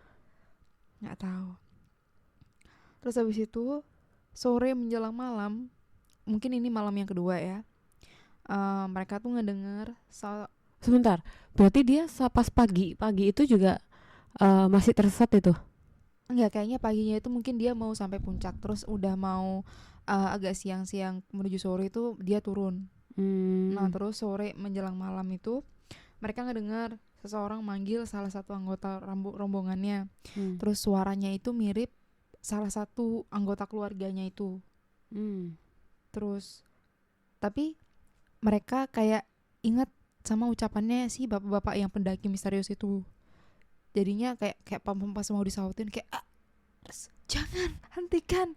Gak tahu. Terus habis itu sore menjelang malam, mungkin ini malam yang kedua ya, mereka tuh ngedenger sebentar, berarti dia pas pagi itu juga masih tersesat itu? Enggak, kayaknya paginya itu mungkin dia mau sampai puncak, terus udah mau agak siang-siang menuju sore itu dia turun. Nah terus sore menjelang malam itu mereka ngedengar seseorang manggil salah satu anggota rombongannya. Terus suaranya itu mirip salah satu anggota keluarganya itu. Terus tapi mereka kayak ingat sama ucapannya si bapak-bapak yang pendaki misterius itu. Jadinya kayak pas mau disautin kayak jangan, hentikan.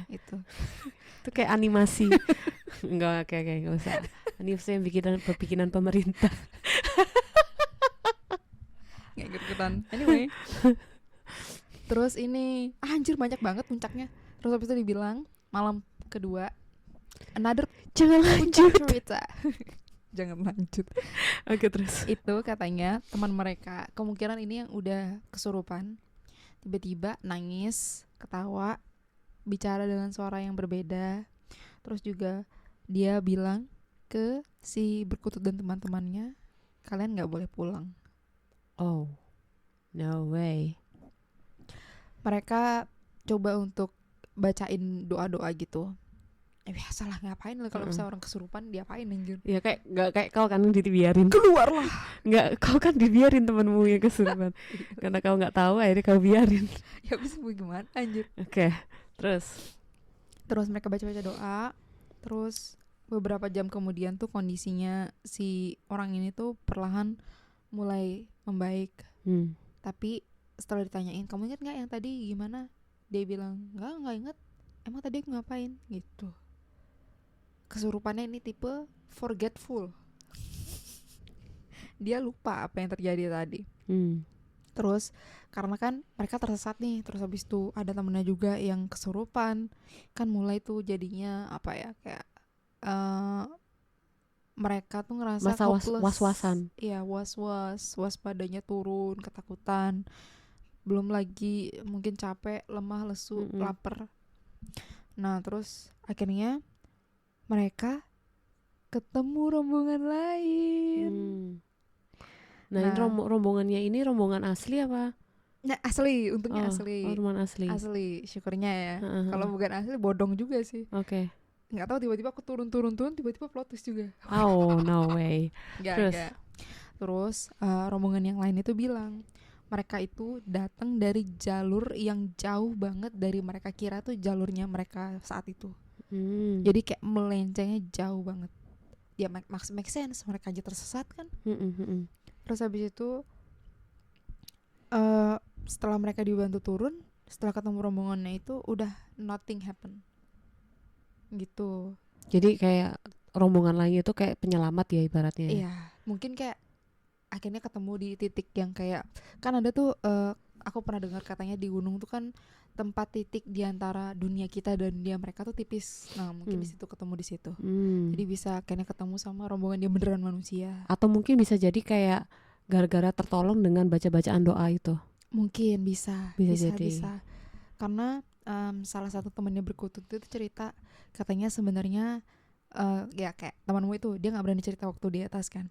Itu kayak animasi. Enggak usah. Animasi yang bikinan pemerintah. Nggak ikutan. Anyway. Terus ini anjir banyak banget puncaknya. Terus habis itu dibilang malam kedua another jangan lanjut cerita. Jangan lanjut. Oke, terus itu katanya teman mereka kemungkinan ini yang udah kesurupan tiba-tiba nangis, ketawa, bicara dengan suara yang berbeda. Terus juga dia bilang ke si Berkutut dan teman-temannya, kalian gak boleh pulang. Oh, no way. Mereka coba untuk bacain doa-doa gitu. Biasalah ngapain lah kalau misalnya orang kesurupan diapain anjir. Ya kayak nggak kayak kau kan dibiarin. Keluarlah. Nggak, kau kan dibiarin temanmu yang kesurupan. Karena kau nggak tahu akhirnya kau biarin. Ya bisa gimana anjir. Oke, terus mereka baca doa. Terus beberapa jam kemudian tuh kondisinya si orang ini tuh perlahan mulai membaik. Tapi setelah ditanyain, kamu ingat nggak yang tadi gimana? Dia bilang nggak ingat. Emang tadi aku ngapain gitu. Kesurupannya ini tipe forgetful. Dia lupa apa yang terjadi tadi. Terus karena kan mereka tersesat nih, terus habis itu ada temennya juga yang kesurupan, kan mulai tuh jadinya apa ya, kayak mereka tuh ngerasa masa was-wasan. Iya, waspadanya turun, ketakutan. Belum lagi mungkin capek, lemah, lesu, lapar. Nah, terus akhirnya mereka ketemu rombongan lain. Nah, ini rombongannya ini rombongan asli apa? Nah, asli, untungnya asli. Rombongan asli. Asli, syukurnya ya. Kalau bukan asli bodong juga sih. Oke. Nggak tahu tiba-tiba aku turun tiba-tiba plot twist juga. Oh, no way. Nggak. Terus rombongan yang lain itu bilang mereka itu datang dari jalur yang jauh banget dari mereka kira tuh jalurnya mereka saat itu. Jadi kayak melencengnya jauh banget. Ya make sense, mereka aja tersesat kan. Terus habis itu setelah mereka dibantu turun, setelah ketemu rombongannya itu udah nothing happen gitu. Jadi kayak rombongan lainnya itu kayak penyelamat ya ibaratnya. Iya, mungkin kayak akhirnya ketemu di titik yang kayak, kan ada tuh aku pernah dengar katanya di gunung tuh kan tempat titik di antara dunia kita dan dunia mereka tuh tipis. Nah, mungkin di situ ketemu di situ. Jadi bisa akhirnya ketemu sama rombongan dia beneran manusia. Atau mungkin bisa jadi kayak gara-gara tertolong dengan baca-bacaan doa itu. Mungkin bisa. Karena salah satu temannya berkutut itu cerita, katanya sebenarnya ya kayak temanmu itu dia nggak berani cerita waktu di atas kan.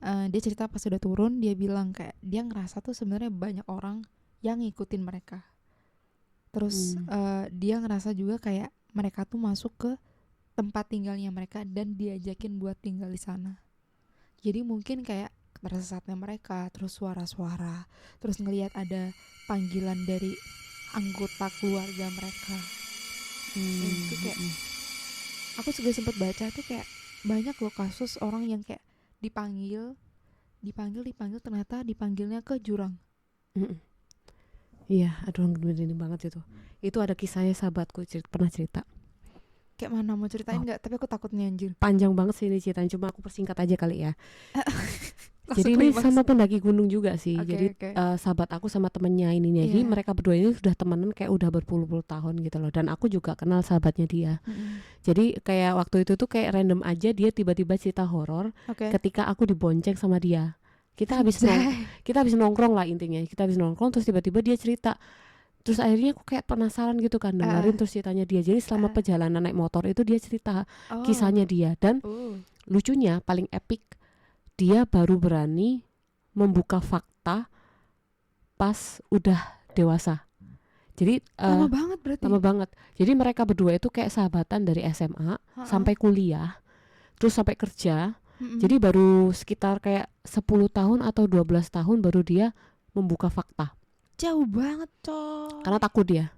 Dia cerita pas udah turun, dia bilang kayak dia ngerasa tuh sebenarnya banyak orang yang ngikutin mereka. Terus dia ngerasa juga kayak mereka tuh masuk ke tempat tinggalnya mereka dan diajakin buat tinggal di sana. Jadi mungkin kayak tersesatnya mereka, terus suara-suara, terus ngelihat ada panggilan dari anggota keluarga mereka. Itu kayak aku juga sempat baca tuh kayak banyak loh kasus orang yang kayak dipanggil ternyata dipanggilnya ke jurang. Iya, aduh gede banget itu. Itu ada kisahnya sahabatku pernah cerita. Kayak mana, mau ceritain nggak? Tapi aku takut nih anjir. Panjang banget sih ini ceritanya, cuma aku persingkat aja kali ya. Jadi ini sama pendaki gunung juga sih. Jadi sahabat aku sama temennya ininya. Jadi mereka berdua ini sudah temenan kayak udah berpuluh-puluh tahun gitu loh. Dan aku juga kenal sahabatnya dia. Jadi kayak waktu itu tuh kayak random aja dia tiba-tiba cerita horor ketika aku dibonceng sama dia. Kita habis nongkrong lah intinya. Kita habis nongkrong terus tiba-tiba dia cerita. Terus akhirnya aku kayak penasaran gitu kan dengerin terus ceritanya dia. Jadi selama perjalanan naik motor itu dia cerita kisahnya dia. Dan lucunya paling epic, dia baru berani membuka fakta pas udah dewasa. Jadi lama banget berarti. Lama banget. Jadi mereka berdua itu kayak sahabatan dari SMA sampai kuliah, terus sampai kerja. Jadi baru sekitar kayak 10 tahun atau 12 tahun baru dia membuka fakta. Jauh banget, Cok. Karena takut dia.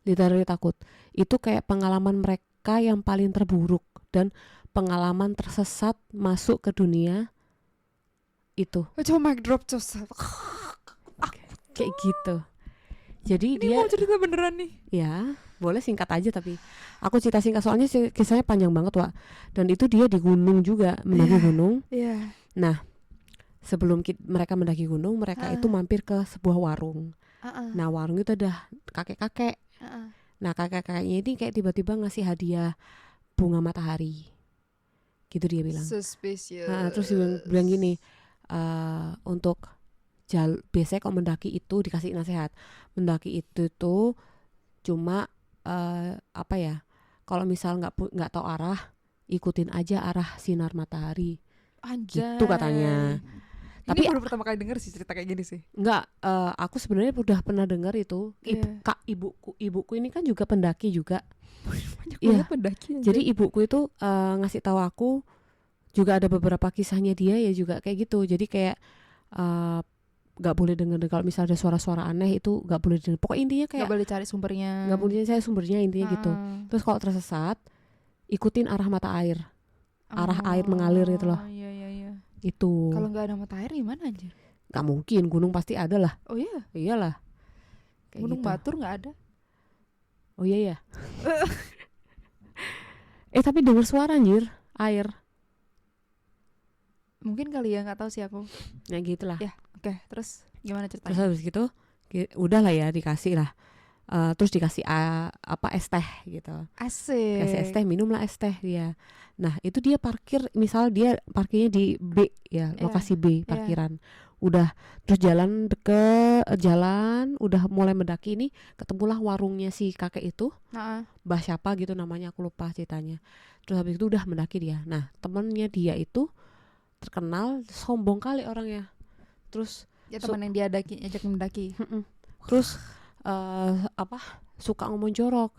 Literally takut. Itu kayak pengalaman mereka yang paling terburuk dan pengalaman tersesat masuk ke dunia itu. Coba mic drop, Cok. Kayak gitu. Jadi ini dia mau cerita beneran nih. Ya, boleh singkat aja tapi aku cerita singkat soalnya kisahnya panjang banget, Wak. Dan itu dia di gunung juga, mendaki gunung. Nah, sebelum mereka mendaki gunung, mereka itu mampir ke sebuah warung. Nah, warung itu ada kakek-kakek. Nah, kakek-kakeknya ini kayak tiba-tiba ngasih hadiah bunga matahari. Gitu dia bilang. Suspicious. Terus dia bilang gini, untuk biasanya kalau mendaki itu dikasih nasihat. Mendaki itu tuh cuma apa ya? Kalau misal nggak tahu arah, ikutin aja arah sinar matahari. Anjay. Gitu katanya. Tapi baru pertama kali denger sih cerita kayak gini sih. Enggak, aku sebenarnya udah pernah dengar itu. Ibuku ini kan juga pendaki juga. Banyak banget pendaki. Jadi ibuku itu ngasih tahu aku juga ada beberapa kisahnya dia ya juga kayak gitu. Jadi kayak nggak boleh dengar kalau misalnya ada suara-suara aneh itu nggak boleh dengar. Pokoknya intinya kayak nggak boleh cari sumbernya. Nggak boleh cari sumbernya intinya gitu. Terus kalau tersesat, ikutin arah mata air. arah air mengalir itu loh. Iya iya iya. Itu. Kalau nggak ada mata air gimana anjir? Gak mungkin, gunung pasti ada lah. Oh iya. Iyalah. Kayak Gunung gitu. Batur nggak ada. Oh iya ya. Tapi dengar suara anjir, air. Mungkin kali ya, nggak tahu sih aku. Ya gitulah. Ya, oke. Terus gimana Terus ceritanya? habis gitu udah lah ya dikasih lah. Terus dikasih es teh gitu. Asik. Kasih es teh, minum lah es teh dia. Nah itu dia parkir, misal dia parkirnya di B ya, lokasi B parkiran. Udah terus jalan udah mulai mendaki ini, ketemulah warungnya si kakek itu. Mbah siapa gitu namanya, aku lupa ceritanya. Terus habis itu udah mendaki dia. Nah temennya dia itu terkenal sombong kali orangnya. Terus ya teman yang dia ajak mendaki. Terus suka ngomong jorok,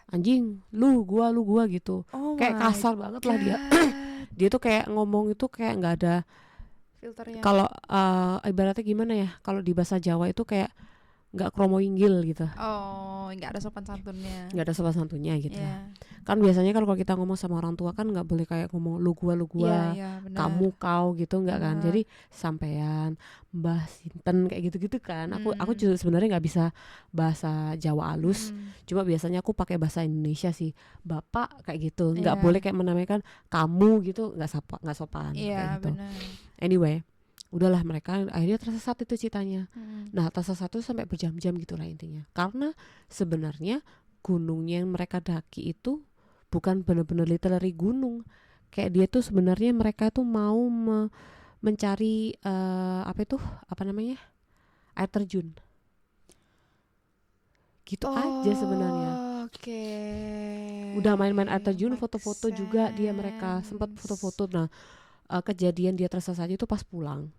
anjing lu gua gitu. Kayak kasar banget lah dia. Dia tuh kayak ngomong itu kayak nggak ada filternya. Kalau ibaratnya gimana ya, kalau di bahasa Jawa itu kayak nggak kromoinggil gitu. Nggak ada sopan santunnya. Nggak ada sopan santunnya gitu lah. Kan biasanya kalau kita ngomong sama orang tua kan nggak boleh kayak ngomong lu gua, kamu kau gitu, nggak kan. Jadi sampean, mbah sinten kayak gitu-gitu kan. Aku juga sebenarnya nggak bisa bahasa Jawa halus. Cuma biasanya aku pakai bahasa Indonesia sih, bapak kayak gitu. Nggak boleh kayak menamakan kamu gitu, nggak sopan kayak gitu. Bener. Anyway, udahlah mereka akhirnya tersesat itu ceritanya. Nah tersesat itu sampai berjam-jam gitulah intinya. Karena sebenarnya gunungnya yang mereka daki itu bukan benar-benar literally gunung. Kayak dia tuh sebenarnya mereka tuh mau mencari air terjun. Gitu aja sebenarnya. Oke. Udah main-main air terjun, foto-foto juga dia, mereka sempat foto-foto. Nah kejadian dia tersesat itu pas pulang.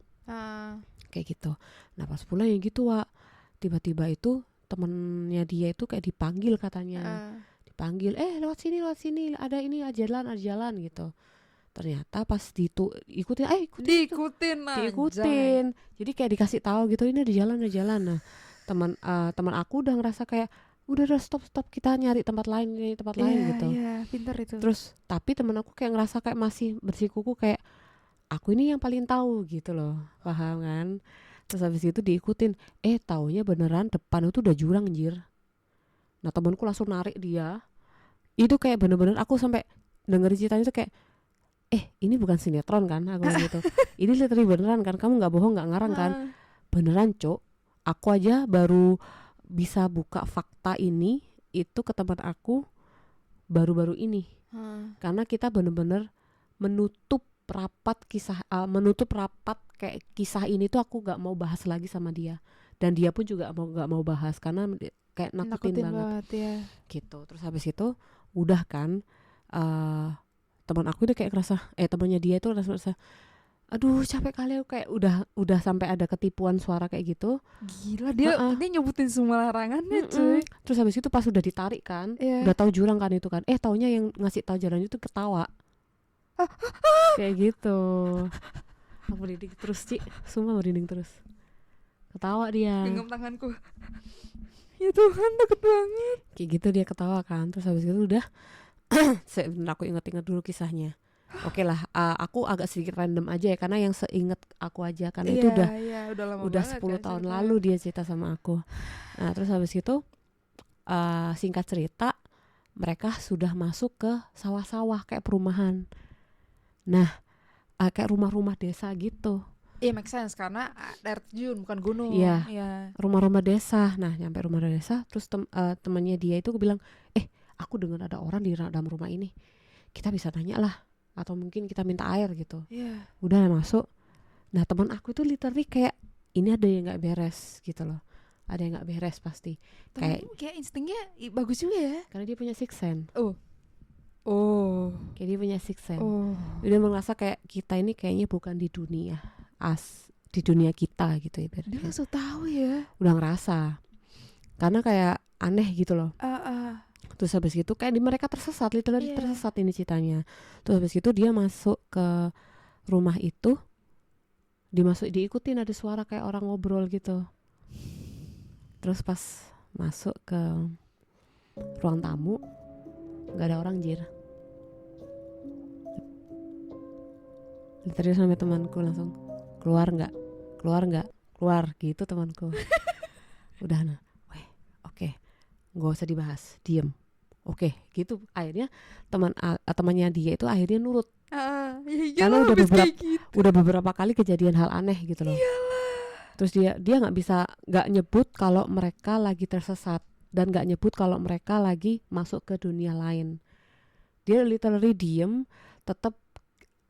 Kayak gitu. Nah pas pulang ya gitu Wak, tiba-tiba itu temennya dia itu kayak dipanggil katanya. Dipanggil, lewat sini, ada ini, jalan gitu. Ternyata pas diikutin. Jadi kayak dikasih tahu gitu, ini ada jalan. Nah teman aku udah ngerasa kayak udah stop, kita nyari tempat lain gitu. Iya, pintar itu. Terus tapi teman aku kayak ngerasa kayak masih bersikuku kayak aku ini yang paling tahu gitu loh, paham kan? Terus habis itu diikutin, taunya beneran depan itu udah jurang anjir. Nah temanku langsung narik dia. Itu kayak bener-bener aku sampai dengerin ceritanya itu kayak ini bukan sinetron kan, aku gitu. Ini literally beneran kan, kamu nggak bohong, nggak ngarang kan? Beneran Cok, aku aja baru bisa buka fakta ini itu ke teman aku baru-baru ini. Karena kita bener-bener menutup rapat kayak kisah ini tuh aku gak mau bahas lagi sama dia, dan dia pun juga gak mau bahas karena kayak nakutin banget ya. Gitu. Terus habis itu udah kan teman aku udah kayak ngerasa temannya dia itu ngerasa aduh capek kali, aku kayak udah sampai ada ketipuan suara kayak gitu. Gila dia nyebutin semua larangannya cuy. Terus habis itu pas udah ditarik kan, udah tahu jurang kan itu kan, taunya yang ngasih tahu jalan itu ketawa. Kayak gitu. Aku merinding terus Ci, sumpah merinding terus. Ketawa dia. Genggam tanganku. Ya Tuhan, takut banget. Kayak gitu dia ketawa kan. Terus habis itu udah sebentar aku inget-inget dulu kisahnya. Oke lah, aku agak sedikit random aja ya, karena yang seinget aku aja, karena itu udah 10 tahun lalu dia cerita sama aku. Nah terus habis itu singkat cerita, mereka sudah masuk ke sawah-sawah kayak perumahan. Nah kayak rumah-rumah desa gitu. Iya, make sense karena air terjun bukan gunung. Iya. Rumah-rumah desa. Nah nyampe rumah desa, terus temannya dia itu bilang, aku dengar ada orang di dalam rumah ini, kita bisa tanya lah, atau mungkin kita minta air gitu. Udah masuk. Nah teman aku itu literally kayak ini ada yang nggak beres gitu loh, ada yang nggak beres pasti. Kayak instingnya bagus juga ya, karena dia punya sixth sense. Kayak dia punya sixth sense. Dia merasa kayak kita ini kayaknya bukan di dunia di dunia kita gitu ya. Dia langsung tahu ya. Udah ngerasa. Karena kayak aneh gitu loh. Terus habis gitu kayak mereka tersesat, literally tersesat ini ceritanya. Terus habis itu dia masuk ke rumah itu, diikutin ada suara kayak orang ngobrol gitu. Terus pas masuk ke ruang tamu, nggak ada orang jir. Literally sampai temanku langsung keluar keluar gitu temanku. Udah nah, oke, nggak usah dibahas, diem. Oke, gitu. Akhirnya temannya dia itu akhirnya nurut. Karena udah beberapa kali kejadian hal aneh gitu loh. Iyalah. Terus dia nggak nyebut kalau mereka lagi tersesat dan nggak nyebut kalau mereka lagi masuk ke dunia lain. Dia literally diem, tetap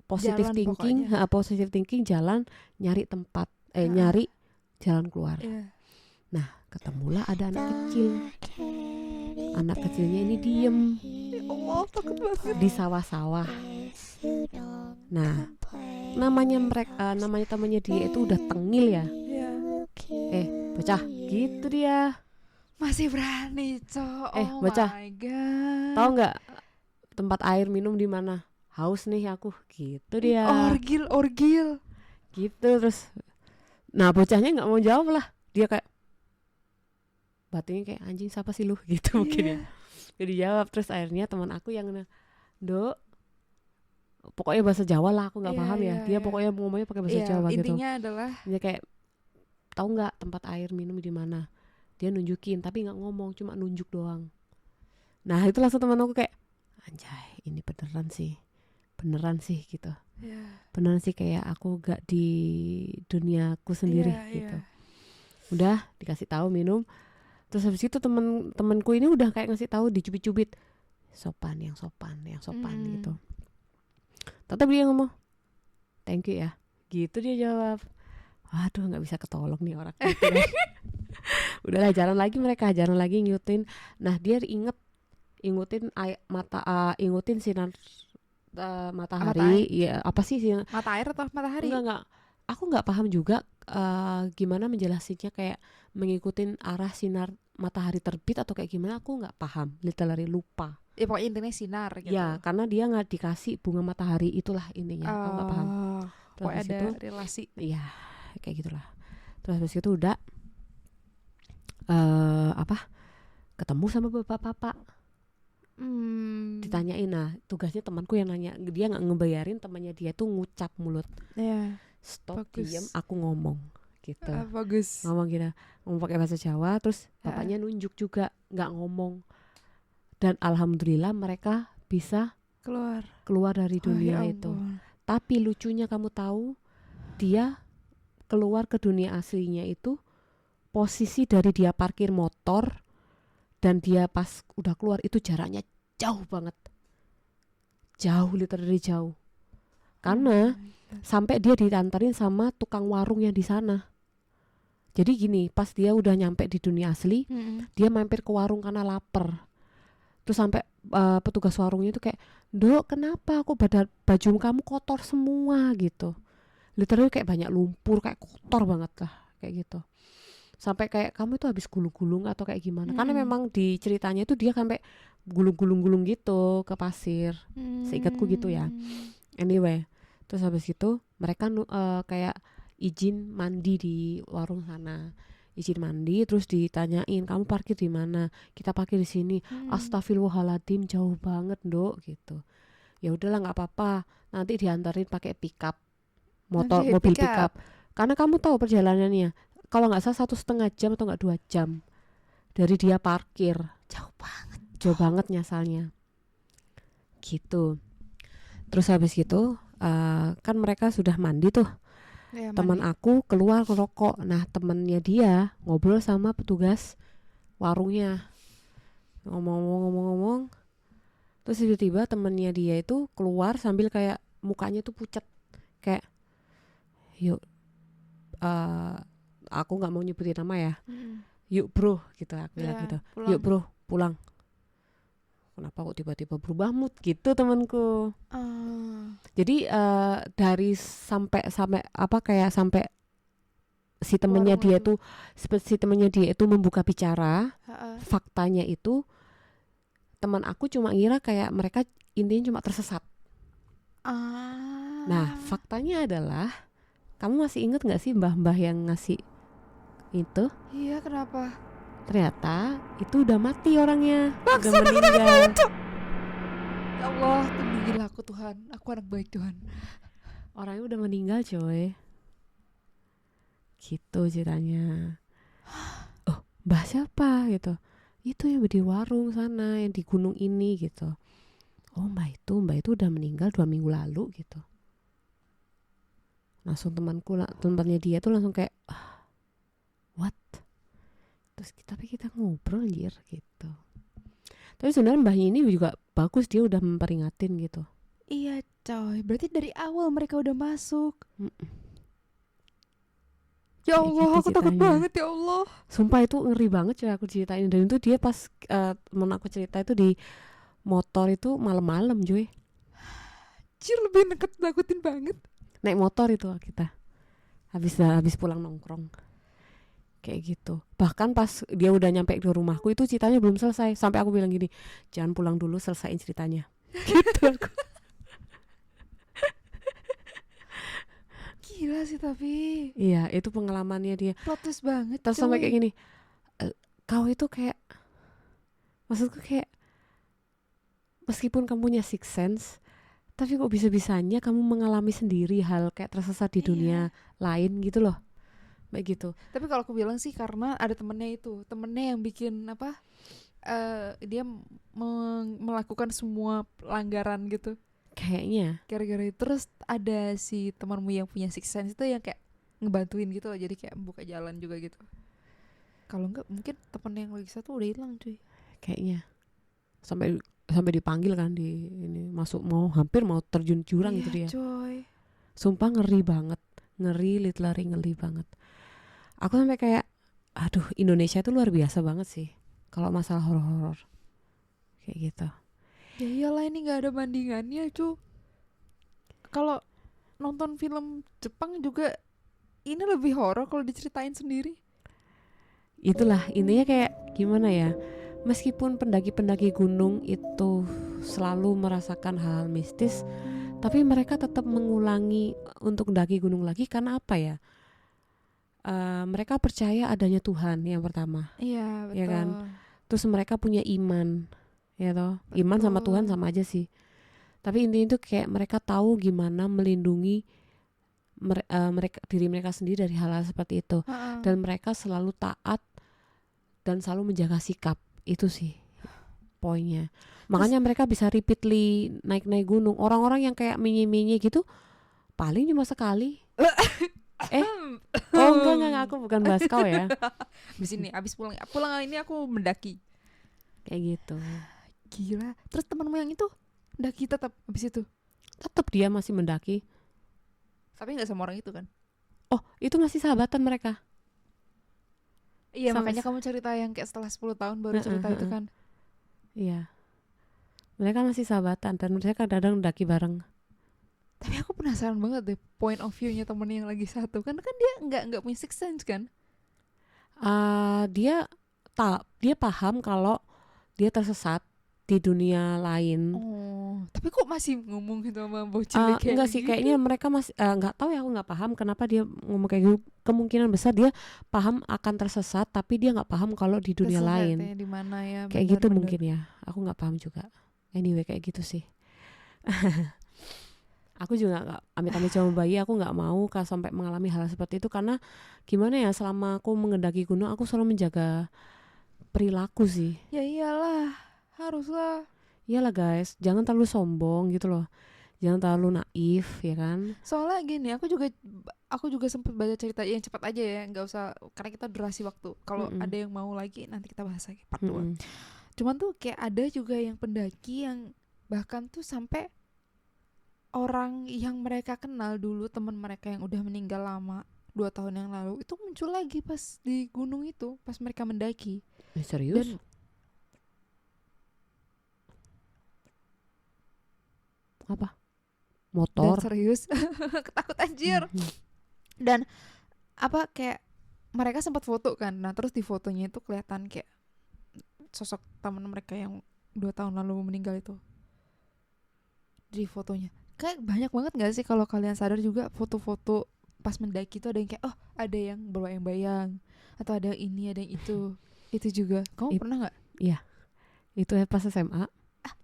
positive thinking, jalan nyari tempat, nyari jalan keluar. Nah, ketemulah ada anak kecil. Anak kecilnya ini diem. Allah, takut banget. Di sawah-sawah. Nah, namanya temannya dia itu udah tengil ya. Bocah, gitu dia. Masih berani, Cok. Bocah. My God. Tahu nggak tempat air minum di mana? Haus nih aku, gitu dia. Orgil. Gitu terus. Nah, bocahnya nggak mau jawab lah. Dia kayak batinnya kayak anjing siapa sih lu gitu mungkin ya. Jadi jawab, terus akhirnya teman aku yang Dok, pokoknya bahasa Jawa lah, aku nggak paham ya. Dia pokoknya ngomongnya pakai bahasa Jawa gitu. Intinya adalah dia kayak tahu nggak tempat air minum di mana? Dia nunjukin tapi nggak ngomong, cuma nunjuk doang. Nah itu langsung teman aku kayak anjay, ini beneran sih gitu. Beneran sih kayak aku gak di duniaku sendiri gitu. Udah dikasih tahu minum. Terus habis itu temanku ini udah kayak ngasih tahu, dicubit-cubit, yang sopan gitu. Tetap dia ngomong thank you ya, gitu dia jawab. Waduh, nggak bisa ketolong nih orang gitu. Udahlah, jalan lagi ngikutin. Nah dia ingutin sinar matahari. Ya apa sih mata air atau matahari? Enggak, aku nggak paham juga gimana menjelasinya, kayak mengikutin arah sinar matahari terbit atau kayak gimana, aku nggak paham, literally lupa. Ya pokoknya intinya sinar gitu. Ya karena dia nggak dikasih bunga matahari, itulah intinya. Aku nggak paham. Pokoknya ada relasi. Iya kayak gitulah. Terus habis itu udah ketemu sama bapak-bapak. Ditanyain, nah tugasnya temanku yang nanya, dia nggak ngebayarin, temannya dia tuh ngucap mulut. Stop, diam, aku ngomong gitu. Bagus. Ngomong gitu, ngomong pakai bahasa Jawa. Terus bapaknya nunjuk juga, nggak ngomong. Dan alhamdulillah mereka bisa keluar dari dunia itu. Tapi lucunya kamu tahu, dia keluar ke dunia aslinya itu posisi dari dia parkir motor dan dia pas udah keluar itu jaraknya jauh banget. Literally jauh. Karena sampai dia diantarin sama tukang warung yang di sana. Jadi gini, pas dia udah nyampe di dunia asli, dia mampir ke warung karena lapar. Terus sampai petugas warungnya itu kayak, "Dok, kenapa aku baju kamu kotor semua?" gitu. Literally kayak banyak lumpur, kayak kotor banget lah, kayak gitu. Sampai kayak kamu itu habis gulung-gulung atau kayak gimana. Karena memang di ceritanya itu dia sampai gulung-gulung gitu ke pasir. Seingatku gitu ya. Anyway, terus habis itu mereka kayak izin mandi di warung sana. Izin mandi, terus ditanyain, "Kamu parkir di mana?" "Kita parkir di sini." "Astagfirullahaladzim, jauh banget, Dok," gitu. Ya udahlah, nggak apa-apa, nanti diantarin pakai pickup, mobil pickup. Karena kamu tahu perjalanannya, kalau nggak salah 1,5 jam atau nggak 2 jam dari dia parkir. Jauh banget nyasalnya. Gitu. Terus habis gitu kan mereka sudah mandi tuh. Teman aku keluar ngerokok. Nah temennya dia ngobrol sama petugas warungnya, ngomong. Terus tiba-tiba temennya dia itu keluar sambil kayak mukanya tuh pucat, kayak yuk aku nggak mau nyebutin nama ya, yuk bro gitu, aku bilang gitu, pulang. Yuk bro pulang. Kenapa kok tiba-tiba berubah mood gitu temanku. Jadi dari sampai si temannya dia itu membuka bicara, faktanya itu teman aku cuma ngira kayak mereka intinya cuma tersesat. Nah faktanya adalah, kamu masih inget nggak sih mbah-mbah yang ngasih itu? Iya, kenapa? Ternyata itu udah mati orangnya, udah meninggal. Ya Allah, lindungilah aku Tuhan, aku anak baik Tuhan. Orangnya udah meninggal coy. Gitu ceritanya. Oh, mbah siapa gitu? Itu yang di warung sana, yang di gunung ini gitu. Oh, mbah itu udah meninggal 2 minggu lalu gitu. Langsung tempatnya dia tuh langsung kayak what? Terus tapi kita ngobrol anjir gitu. Tapi sebenarnya mbahnya ini juga bagus, dia udah memperingatin gitu. Iya coy, berarti dari awal mereka udah masuk. Ya Allah, gitu aku takut banget ya Allah. Sumpah itu ngeri banget coy aku ceritain. Dan itu dia pas temen aku cerita itu di motor itu malam-malam cuy. Anjir, lebih nakutin banget. Naik motor itu kita habis pulang nongkrong kayak gitu. Bahkan pas dia udah nyampe di rumahku itu ceritanya belum selesai, sampai aku bilang gini, jangan pulang dulu, selesaiin ceritanya. Gitu aku. Gila sih tapi. Iya, itu pengalamannya dia. Plot twist banget. Terus sampai kayak gini, kau itu kayak, maksudku kayak, meskipun kamu punya sixth sense, tapi kok bisa-bisanya kamu mengalami sendiri hal kayak tersesat di dunia lain gitu loh. Kayak gitu. Tapi kalau aku bilang sih karena ada temennya yang bikin apa, dia melakukan semua pelanggaran gitu Kayaknya gara-gara itu. Terus ada si temanmu yang punya sixth sense itu yang kayak ngebantuin gitu loh, jadi kayak buka jalan juga gitu. Kalau enggak mungkin temen yang lagi satu udah hilang cuy. kayaknya sampai dipanggil kan, di ini hampir mau terjun jurang gitu dia. Coy. Sumpah ngeri banget, literally ngeri banget. Aku sampai kayak, aduh, Indonesia itu luar biasa banget sih kalau masalah horor kayak gitu. Ya iyalah, ini nggak ada bandingannya cu. Kalau nonton film Jepang juga ini lebih horor kalau diceritain sendiri. Itulah intinya, kayak gimana ya, meskipun pendaki-pendaki gunung itu selalu merasakan hal mistis, tapi mereka tetap mengulangi untuk mendaki gunung lagi karena apa ya? Mereka percaya adanya Tuhan yang pertama. Iya betul. Ya kan? Terus mereka punya iman, ya toh. Iman sama Tuhan sama aja sih. Tapi intinya itu kayak mereka tahu gimana melindungi diri mereka sendiri dari hal-hal seperti itu. Dan mereka selalu taat dan selalu menjaga sikap. Itu sih poinnya. Makanya mereka bisa repeatedly naik-naik gunung. Orang-orang yang kayak minyi-minyi gitu paling cuma sekali. Enggak, aku bukan bahas kau ya. Abis pulang ini aku mendaki kayak gitu. Gila. Terus temanmu yang itu mendaki tetap abis itu? Tetap dia masih mendaki. Tapi nggak sama orang itu kan? Oh, itu masih sahabatan mereka. Iya, makanya kamu cerita yang kayak setelah 10 tahun baru cerita itu kan. Iya, mereka masih sahabatan dan mereka kadang mendaki bareng. Tapi aku penasaran banget deh point of view-nya temen yang lagi satu. Kan dia nggak punya sixth sense kan? Dia paham kalau dia tersesat di dunia lain. Tapi kok masih ngomong gitu sama bocil kayak enggak sih, kayaknya mereka masih nggak tahu ya, aku nggak paham kenapa dia ngomong kayak gitu. Kemungkinan besar dia paham akan tersesat, tapi dia nggak paham kalau di dunia lain. Di mana ya? Kayak gitu mungkin ya. Aku nggak paham juga. Anyway, kayak gitu sih. Aku juga nggak amit-amit sama bayi, aku nggak mau sampai mengalami hal seperti itu, karena gimana ya, selama aku mengendaki gunung aku selalu menjaga perilaku sih. Ya iyalah, haruslah. Iyalah guys, jangan terlalu sombong gitu loh, jangan terlalu naif ya kan. Soalnya gini, aku juga sempat baca cerita yang cepat aja ya, nggak usah karena kita durasi waktu. Kalau ada yang mau lagi nanti kita bahas lagi part 2. Cuman tuh kayak ada juga yang pendaki yang bahkan tuh sampai orang yang mereka kenal dulu, teman mereka yang udah meninggal lama 2 tahun yang lalu, itu muncul lagi pas di gunung itu, pas mereka mendaki. Serius? Apa? Motor? Dan serius. Ketakut anjir. Dan apa, kayak mereka sempat foto kan. Nah terus di fotonya itu kelihatan kayak sosok teman mereka yang 2 tahun lalu meninggal itu di fotonya. Kayak banyak banget gak sih kalau kalian sadar juga, foto-foto pas mendaki itu ada yang kayak ada yang berbayang-bayang, atau ada yang ini, ada yang itu. Itu juga. Kamu pernah gak? Iya. Itu pas SMA.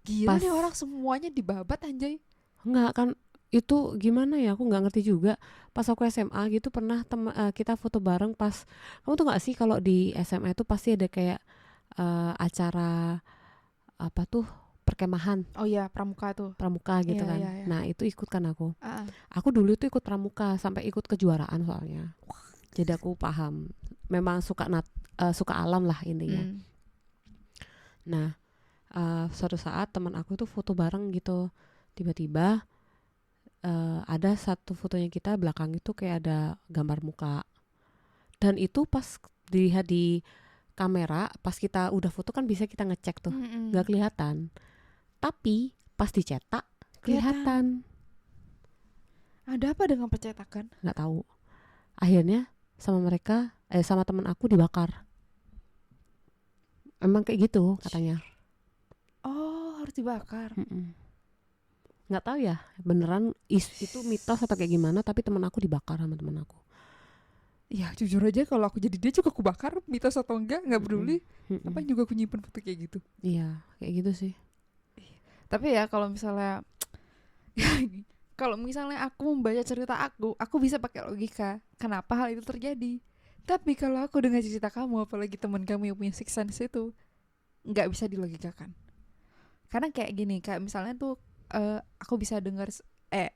Gila nih orang semuanya dibabat anjay. Enggak kan, Itu gimana ya, aku nggak ngerti juga. Pas aku SMA gitu pernah kita foto bareng pas, kamu tuh nggak sih kalau di SMA itu pasti ada kayak acara apa tuh, perkemahan Oh iya, pramuka tuh. pramuka gitu Iya, kan. iya, iya. Nah itu ikut kan aku. Ah, ah. Aku dulu tuh ikut pramuka sampai ikut kejuaraan soalnya. Jadi aku paham. Memang suka alam lah intinya. Hmm. Nah suatu saat teman aku tuh foto bareng gitu. Tiba-tiba ada satu fotonya kita belakang itu kayak ada gambar muka. Dan itu pas dilihat di kamera, pas kita udah foto kan bisa kita ngecek tuh, nggak kelihatan. Tapi pas dicetak kelihatan. Ada apa dengan percetakan? Nggak tahu. Akhirnya sama teman aku dibakar. Emang kayak gitu katanya. Oh, harus dibakar. Nggak tahu ya beneran itu mitos atau kayak gimana, tapi teman aku dibakar sama teman aku. Ya jujur aja kalau aku jadi dia juga aku bakar, mitos atau enggak nggak peduli. Apa juga aku nyimpen foto kayak gitu. Iya kayak gitu sih. Tapi ya kalau misalnya kalau misalnya aku membaca cerita aku bisa pakai logika kenapa hal itu terjadi. Tapi kalau aku dengar cerita kamu, apalagi teman kamu yang punya sixth sense itu, nggak bisa dilogikakan. Karena kayak gini, kayak misalnya tuh aku bisa dengar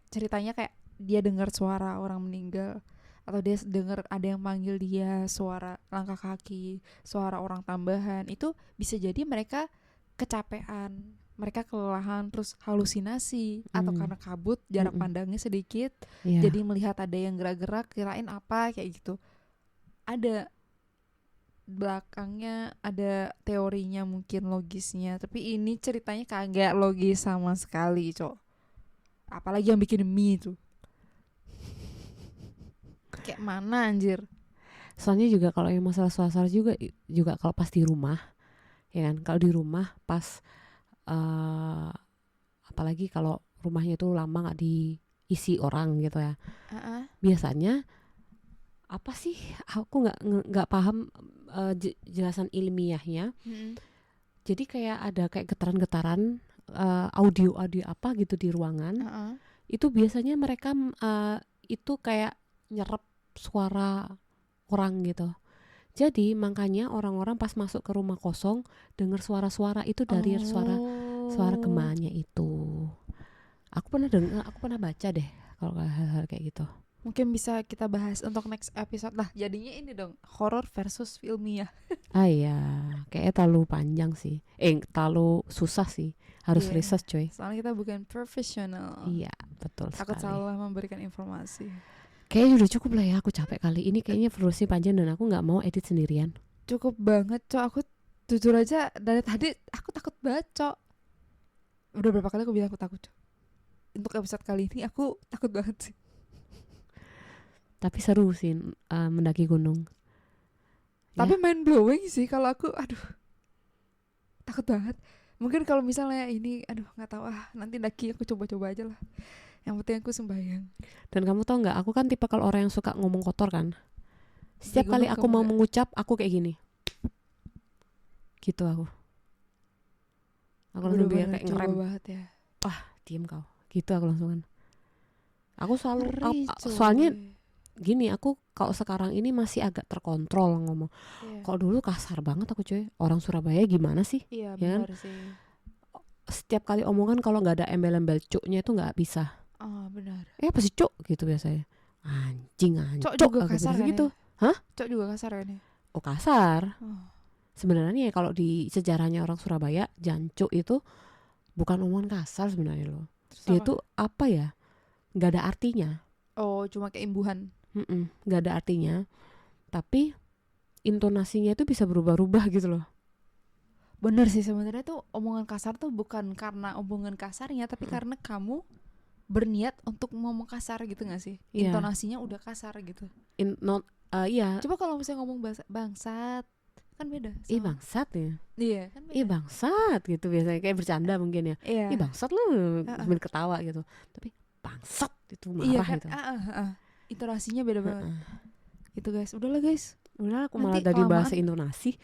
ceritanya kayak dia dengar suara orang meninggal, atau dia dengar ada yang manggil dia, suara langkah kaki, suara orang tambahan. Itu bisa jadi mereka kecapean, mereka kelelahan, terus halusinasi, atau karena kabut, jarak pandangnya sedikit, jadi melihat ada yang gerak-gerak, kirain apa kayak gitu. Ada belakangnya, ada teorinya, mungkin logisnya, tapi ini ceritanya kagak logis sama sekali, Cok. Apalagi yang bikin mie itu. Kayak mana anjir? Soalnya juga kalau yang masalah suasana juga kalau pas di rumah, ya kan, kalau di rumah pas apalagi kalau rumahnya tuh lama nggak diisi orang gitu ya, biasanya apa sih? Aku nggak paham jelasan ilmiahnya. Jadi kayak ada kayak getaran-getaran audio apa gitu di ruangan. Itu biasanya mereka itu kayak nyerap suara orang gitu. Jadi makanya orang-orang pas masuk ke rumah kosong dengar suara-suara itu dari suara gemanya itu. Aku pernah baca deh kalau hal-hal kayak gitu. Mungkin bisa kita bahas untuk next episode lah. Jadinya ini dong, horor versus ilmiah. Iya, kayaknya terlalu panjang sih. Terlalu susah sih. Harus research coy. Soalnya kita bukan profesional. Iya, betul sekali. Takut salah memberikan informasi. Kayaknya udah cukup lah ya, aku capek kali ini. Kayaknya versi panjang dan aku nggak mau edit sendirian. Cukup banget, Cok. Aku jujur aja dari tadi aku takut banget, Cok. Udah berapa kali aku bilang aku takut, Cok. Untuk episode kali ini aku takut banget sih. Tapi seru sih mendaki gunung. Tapi mind blowing sih kalau aku, aduh, takut banget. Mungkin kalau misalnya ini, aduh, nggak tahu nanti daki aku coba-coba aja lah. Yang penting aku sembahyang. Dan kamu tau nggak, aku kan tipe kalau orang yang suka ngomong kotor kan. Setiap kali aku mau mengucap, aku kayak gini. Gitu aku. Aku langsung biar kayak ngerem. Banget ya. Wah, diem kau. Gitu aku langsung kan. Aku selalu soalnya gini, aku kalau sekarang ini masih agak terkontrol ngomong. Kalau dulu kasar banget aku cuy. Orang Surabaya gimana sih? Iya, ya benar kan? sih. Setiap kali omongan kalau nggak ada embel-embel cuknya itu nggak bisa. Benar. Pasti cuk gitu biasanya. Anjing. Cok juga kasar kan gitu. Ya? Hah? Cok juga kasar kan ya? Oh kasar. Sebenarnya kalau di sejarahnya orang Surabaya, jancuk itu bukan omongan kasar sebenarnya loh. Dia tuh apa ya? Nggak ada artinya. Oh, cuma kayak imbuhan. Nggak ada artinya. Tapi intonasinya itu bisa berubah-ubah gitu loh. Bener sih, sebenarnya tuh omongan kasar tuh bukan karena omongan kasarnya, tapi karena kamu berniat untuk ngomong kasar gitu gak sih? Intonasinya udah kasar gitu. Iya. Coba kalau misalnya ngomong bangsat, kan beda. Bangsat ya. Iya kan beda. Bangsat gitu biasanya, kayak bercanda mungkin ya. Bangsat lu, sambil ketawa gitu. Tapi bangsat itu marah kan? gitu. Intonasinya beda banget. Gitu guys. Udahlah guys. Udah aku malah dari bahasa intonasi.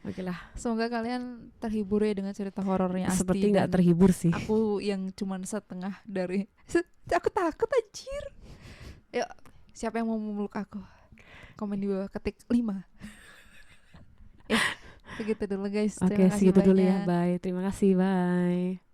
Oke lah. Semoga kalian terhibur ya dengan cerita horornya Asti. Seperti nggak terhibur sih. Aku yang cuman setengah dari aku takut anjir. Yuk, siapa yang mau memeluk aku? Komen di bawah, ketik 5. Segitu dulu guys. Oke, segitu dulu ya. Bye. Terima kasih. Bye.